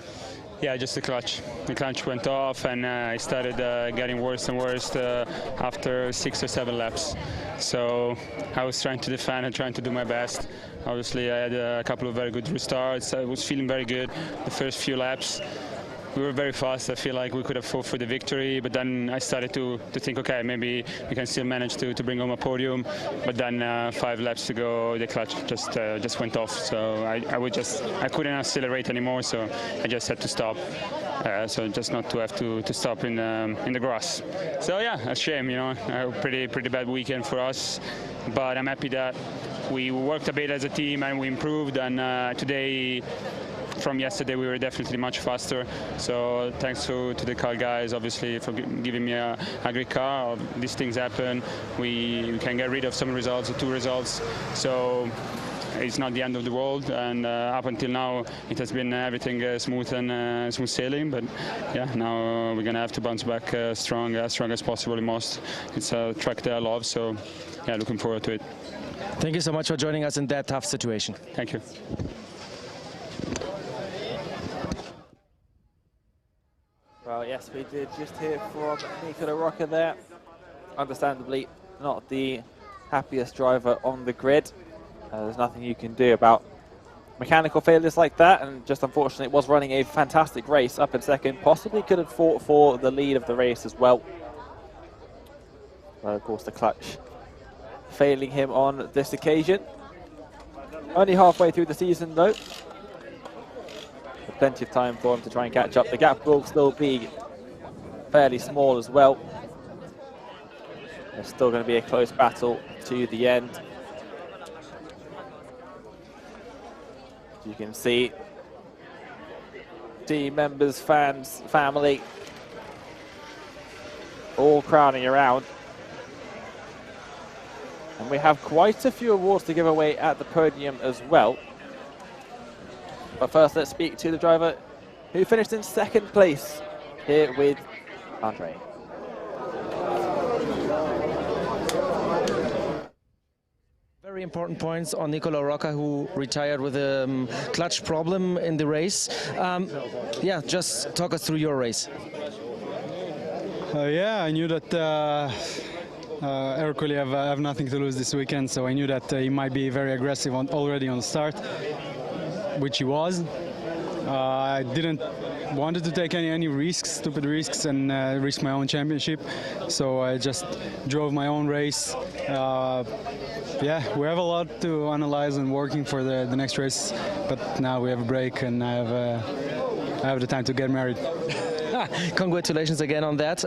Yeah, just the clutch. The clutch went off, and it started getting worse and worse after 6 or 7 laps. So I was trying to defend and trying to do my best. Obviously, I had a couple of very good restarts. I was feeling very good the first few laps. We were very fast. I feel like we could have fought for the victory, but then I started to think, okay, maybe we can still manage to bring home a podium. But then 5 laps to go, the clutch just went off. So I couldn't accelerate anymore. So I just had to stop. So just not to have to stop in the grass. So yeah, a shame, you know. A pretty bad weekend for us. But I'm happy that we worked a bit as a team and we improved. And today, from yesterday, we were definitely much faster. So thanks to the car guys, obviously, for giving me a great car. These things happen. We can get rid of some results, 2 results. So it's not the end of the world. And up until now, it has been everything smooth and smooth sailing. But yeah, now we're gonna have to bounce back strong as possible in most. It's a track that I love. So yeah, looking forward to it. Thank you so much for joining us in that tough situation. Thank you. Well, yes, we did just hear from Nicolo Rocca there. Understandably, not the happiest driver on the grid. There's nothing you can do about mechanical failures like that, and just unfortunately was running a fantastic race up in second. Possibly could have fought for the lead of the race as well. But of course, the clutch failing him on this occasion. Only halfway through the season, though. Plenty of time for him to try and catch up. The gap will still be fairly small as well. There's still going to be a close battle to the end. As you can see, team members, fans, family all crowding around. And we have quite a few awards to give away at the podium as well. But first, let's speak to the driver who finished in second place here with Andre. Very important points on Nicola Rocca, who retired with a clutch problem in the race. Yeah, just talk us through your race. Yeah, I knew that Ercole have nothing to lose this weekend, so I knew that he might be very aggressive already on the start, which he was. I didn't wanted to take any risks, stupid risks, and risk my own championship, so I just drove my own race. Yeah, we have a lot to analyze and working for the next race, but now we have a break and I have the time to get married. Congratulations again on that.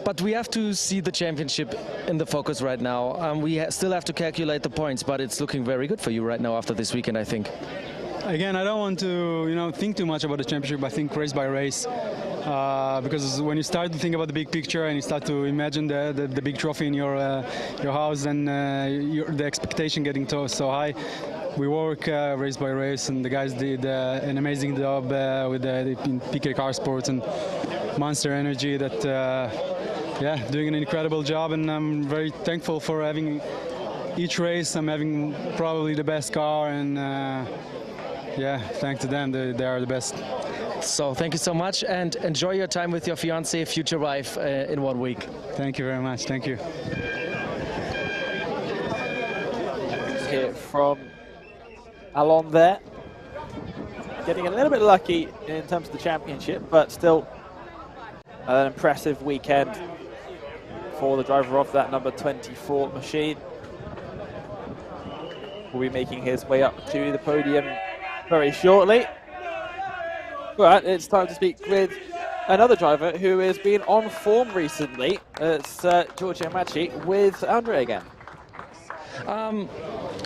But we have to see the championship in the focus right now. We still have to calculate the points, but it's looking very good for you right now after this weekend, I think. Again, I don't want to think too much about the championship. I think race by race, because when you start to think about the big picture and you start to imagine the big trophy in your house, and the expectation getting so high. We work race by race, and the guys did an amazing job with the PK Car Sports and Monster Energy. That yeah, doing an incredible job, and I'm very thankful for having each race. I'm having probably the best car, and yeah, thanks to them, they are the best. So thank you so much, and enjoy your time with your fiancée, future wife, in 1 week. Thank you very much. Thank you. Here from Alon there, getting a little bit lucky in terms of the championship, but still an impressive weekend for the driver of that number 24 machine. Will be making his way up to the podium very shortly. But it's time to speak with another driver who has been on form recently. It's Giorgio Macchi with Andre again.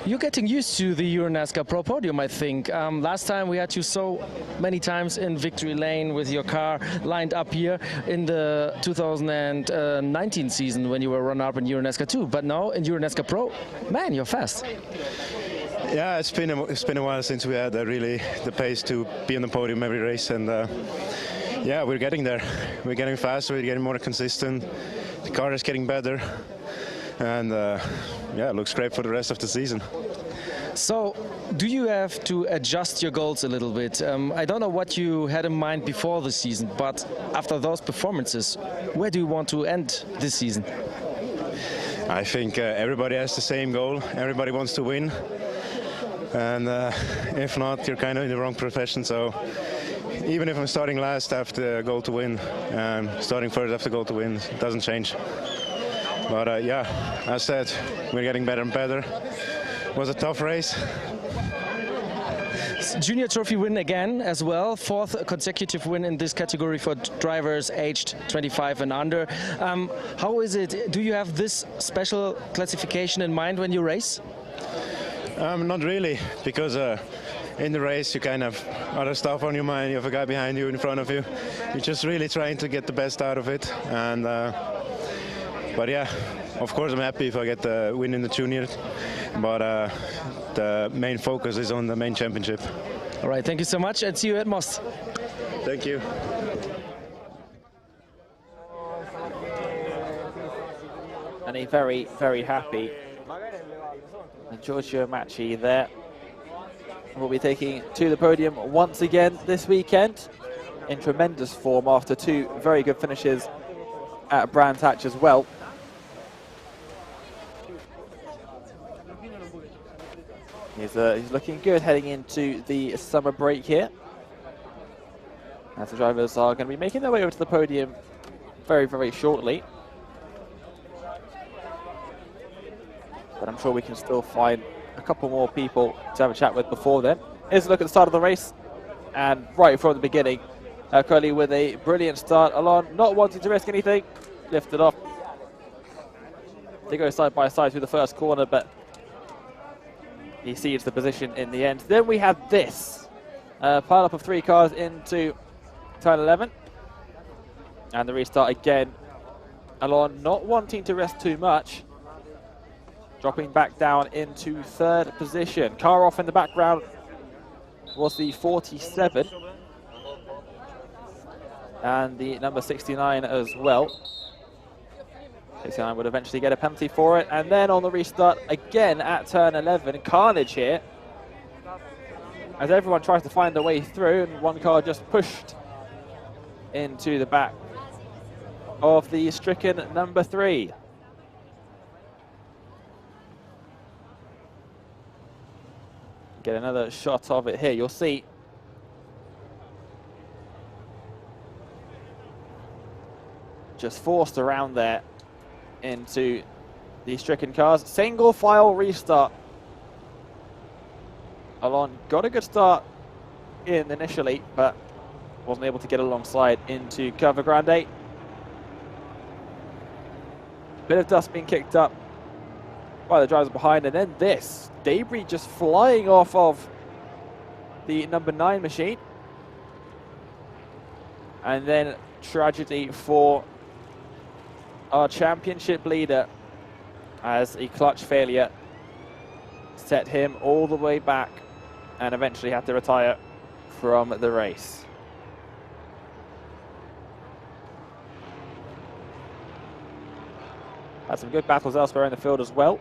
You're getting used to the EuroNASCAR Pro Podium, I think. Last time we had you so many times in victory lane with your car lined up here in the 2019 season when you were runner-up in EuroNASCAR 2. But now in EuroNASCAR Pro, man, you're fast. Yeah, it's been a while since we had really the pace to be on the podium every race, and yeah, we're getting there. We're getting faster, we're getting more consistent. The car is getting better, and yeah, it looks great for the rest of the season. So, do you have to adjust your goals a little bit? I don't know what you had in mind before the season, but after those performances, where do you want to end this season? I think everybody has the same goal. Everybody wants to win. And if not, you're kind of in the wrong profession. So even if I'm starting last after the goal to win, and starting first after the goal to win, it doesn't change. But yeah, as said, we're getting better and better. It was a tough race. Junior trophy win again as well, 4th consecutive win in this category for drivers aged 25 and under. How is it? Do you have this special classification in mind when you race? Not really, because in the race you kind of other stuff on your mind. You have a guy behind you, in front of you. You're just really trying to get the best out of it. And but yeah, of course I'm happy if I get the win in the junior. But the main focus is on the main championship. All right, thank you so much, and see you at Most. Thank you. And a very, very happy Giorgio Macchi there. Will be taking to the podium once again this weekend in tremendous form after 2 very good finishes at Brands Hatch as well. He's looking good heading into the summer break here, as the drivers are going to be making their way over to the podium very, very shortly. But I'm sure we can still find a couple more people to have a chat with before then. Here's a look at the start of the race, and right from the beginning, Ercole with a brilliant start. Alon not wanting to risk anything, lifted off. They go side by side through the first corner, but he cedes the position in the end. Then we have this pile up of 3 cars into turn 11, and the restart again Alon not wanting to rest too much, dropping back down into third position. Car off in the background was the 47 and the number 69 as well. 69 would eventually get a penalty for it, and then on the restart again at turn 11, carnage here as everyone tries to find their way through, and one car just pushed into the back of the stricken number 3. Get another shot of it here. You'll see just forced around there into the stricken cars. Single file restart. Alon got a good start in initially, but wasn't able to get alongside into Curva Grande. Bit of dust being kicked up by the drivers behind, and then this debris just flying off of the number 9 machine. And then tragedy for our championship leader as a clutch failure set him all the way back and eventually had to retire from the race. Had some good battles elsewhere in the field as well,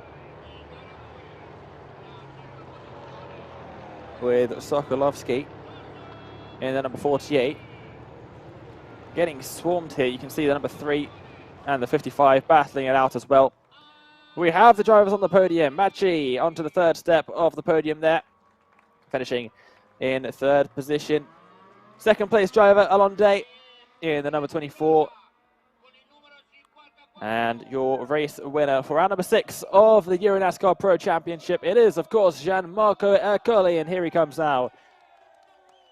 with Sokolovsky in the number 48. Getting swarmed here. You can see the number 3 and the 55 battling it out as well. We have the drivers on the podium. Machi onto the third step of the podium there, finishing in third position. Second place driver, Alonde, in the number 24. And your race winner for round number 6 of the EuroNASCAR Pro Championship, it is, of course, Gianmarco Ercoli, and here he comes now.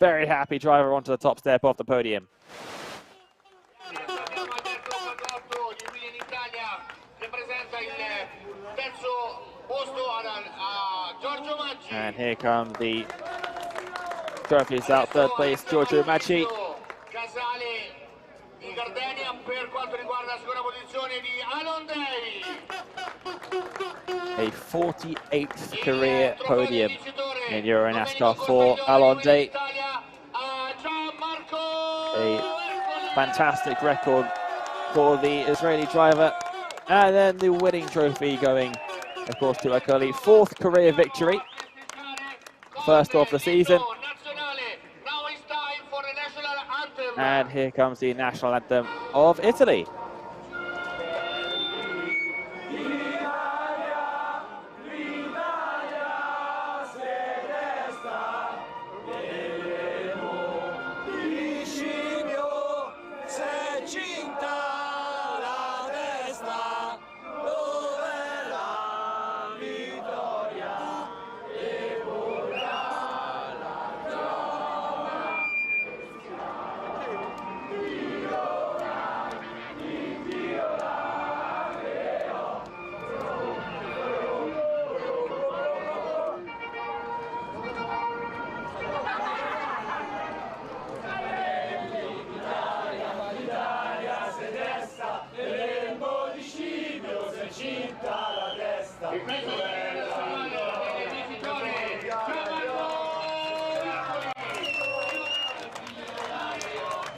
Very happy driver onto the top step of the podium. And here come the trophies out. Third place, Giorgio Machi. A 48th career podium in EuroNASCAR for Alonde. A fantastic record for the Israeli driver. And then the winning trophy going, of course, to Ercoli. 4th career victory. First of the season. And here comes the national anthem of Italy.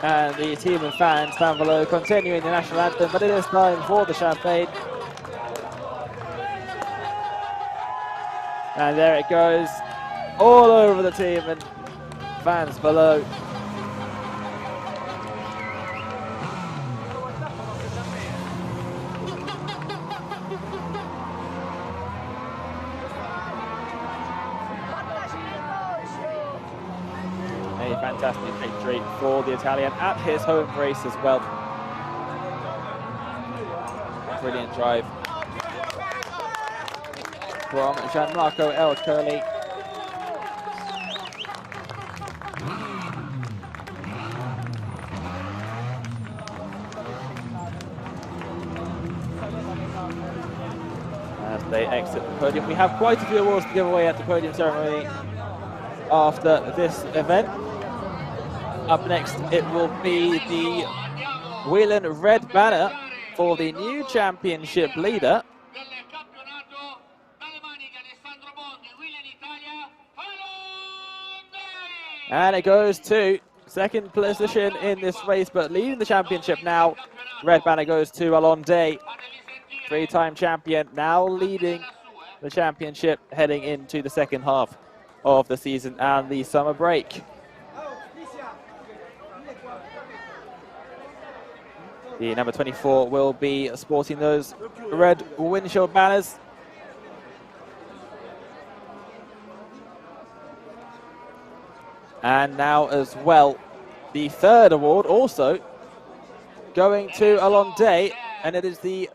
And the team and fans down below continuing the national anthem, but it is time for the champagne. And there it goes, all over the team and fans below. A fantastic victory for the Italian at his home race as well. Brilliant drive from Gianmarco Ercoli. As they exit the podium, we have quite a few awards to give away at the podium ceremony after this event. Up next, it will be the Whelen Red Banner for the new championship leader. And it goes to second position in this race, but leading the championship now. Red banner goes to Alonde, three-time champion, now leading the championship heading into the second half of the season and the summer break. The number 24 will be sporting those red windshield banners. And now as well, the third award also going to Alonde, and it is the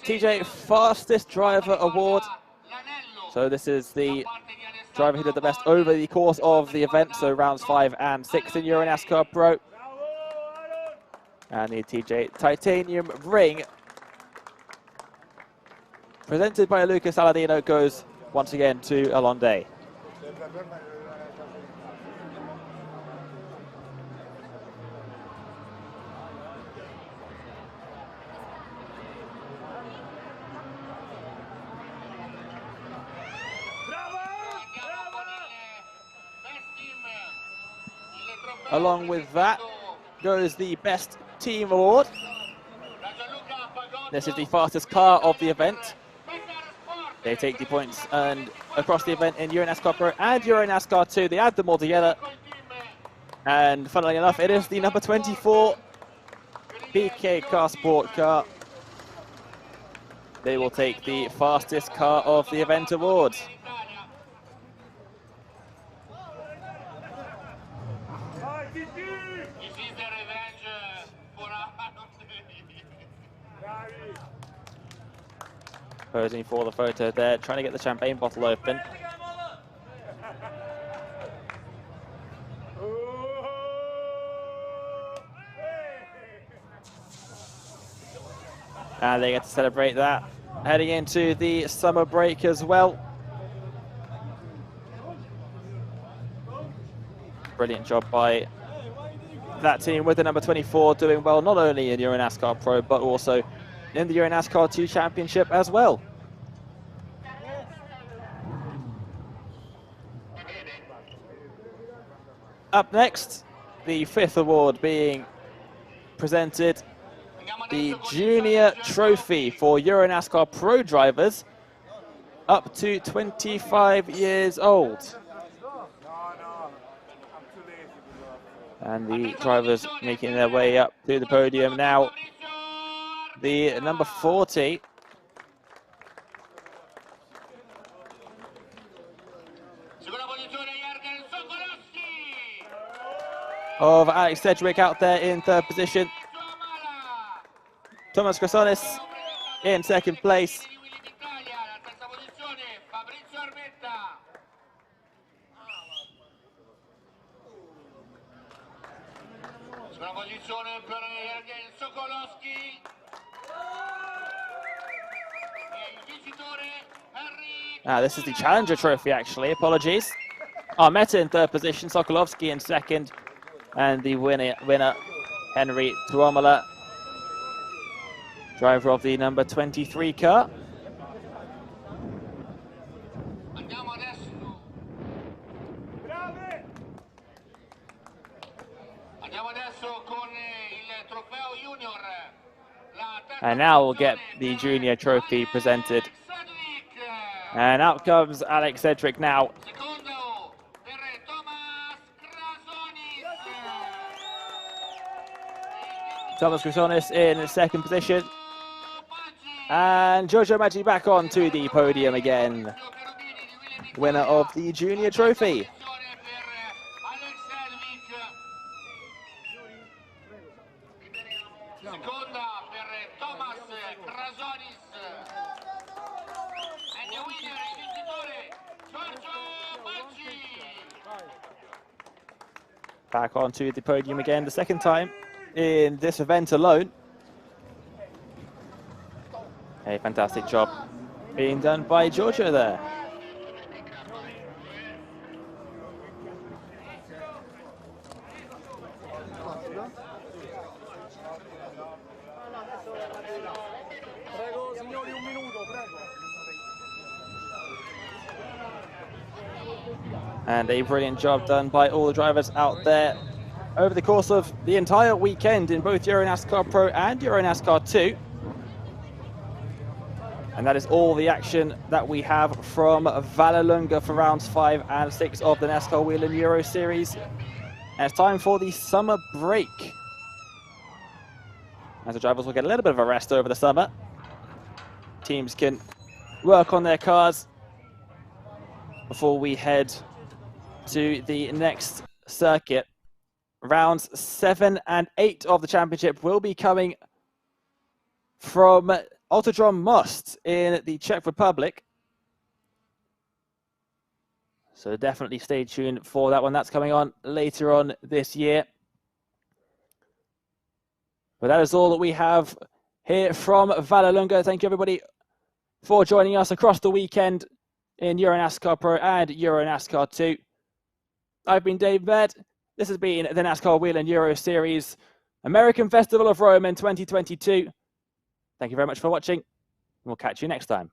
TJ Fastest Driver Award. So this is the driver who did the best over the course of the event, so rounds 5 and 6 in EuroNASCAR Pro. And the TJ Titanium Ring, presented by Lucas Aladino, goes once again to Alonde. Along with that goes the Best Team Award. This is the fastest car of the event. They take the points earned across the event in EuroNASCAR Pro and EuroNASCAR 2. They add them all together. And funnily enough, it is the number 24 PK Car Sport car. They will take the fastest car of the event award. Posing for the photo there, trying to get the champagne bottle open. And they get to celebrate that, heading into the summer break as well. Brilliant job by that team with the number 24 doing well, not only in EuroNASCAR Pro, but also in the EuroNASCAR 2 Championship as well. Up next, the fifth award being presented, the Junior Trophy for EuroNASCAR Pro drivers up to 25 years old. And the drivers making their way up to the podium now. The number 40 of Alex Sedgwick out there in third position. Thomas Crasonis in second place. This is the Challenger Trophy, actually. Apologies. Armetta in third position, Sokolovsky in second, and the winner Henry Tuomola, driver of the number 23 car. And now we'll get the Junior Trophy presented. And out comes Alex Sedgwick now. Thomas Crasonis in second position. And Giorgio Maggi back onto the podium again. Winner of the Junior Trophy. Back onto the podium again, the second time in this event alone. A fantastic job being done by Giorgio there. And a brilliant job done by all the drivers out there over the course of the entire weekend in both EuroNASCAR Pro and EuroNASCAR 2. And that is all the action that we have from Vallelunga for rounds 5 and 6 of the NASCAR Whelen Euro Series. And it's time for the summer break, as the drivers will get a little bit of a rest over the summer. Teams can work on their cars before we head to the next circuit. Rounds 7 and 8 of the championship will be coming from Autodromo Most in the Czech Republic. So definitely stay tuned for that one. That's coming on later on this year. But that is all that we have here from Vallelunga. Thank you, everybody, for joining us across the weekend in EuroNASCAR Pro and EuroNASCAR 2. I've been Dave Baird. This has been the NASCAR Whelen Euro Series American Festival of Rome in 2022. Thank you very much for watching. We'll catch you next time.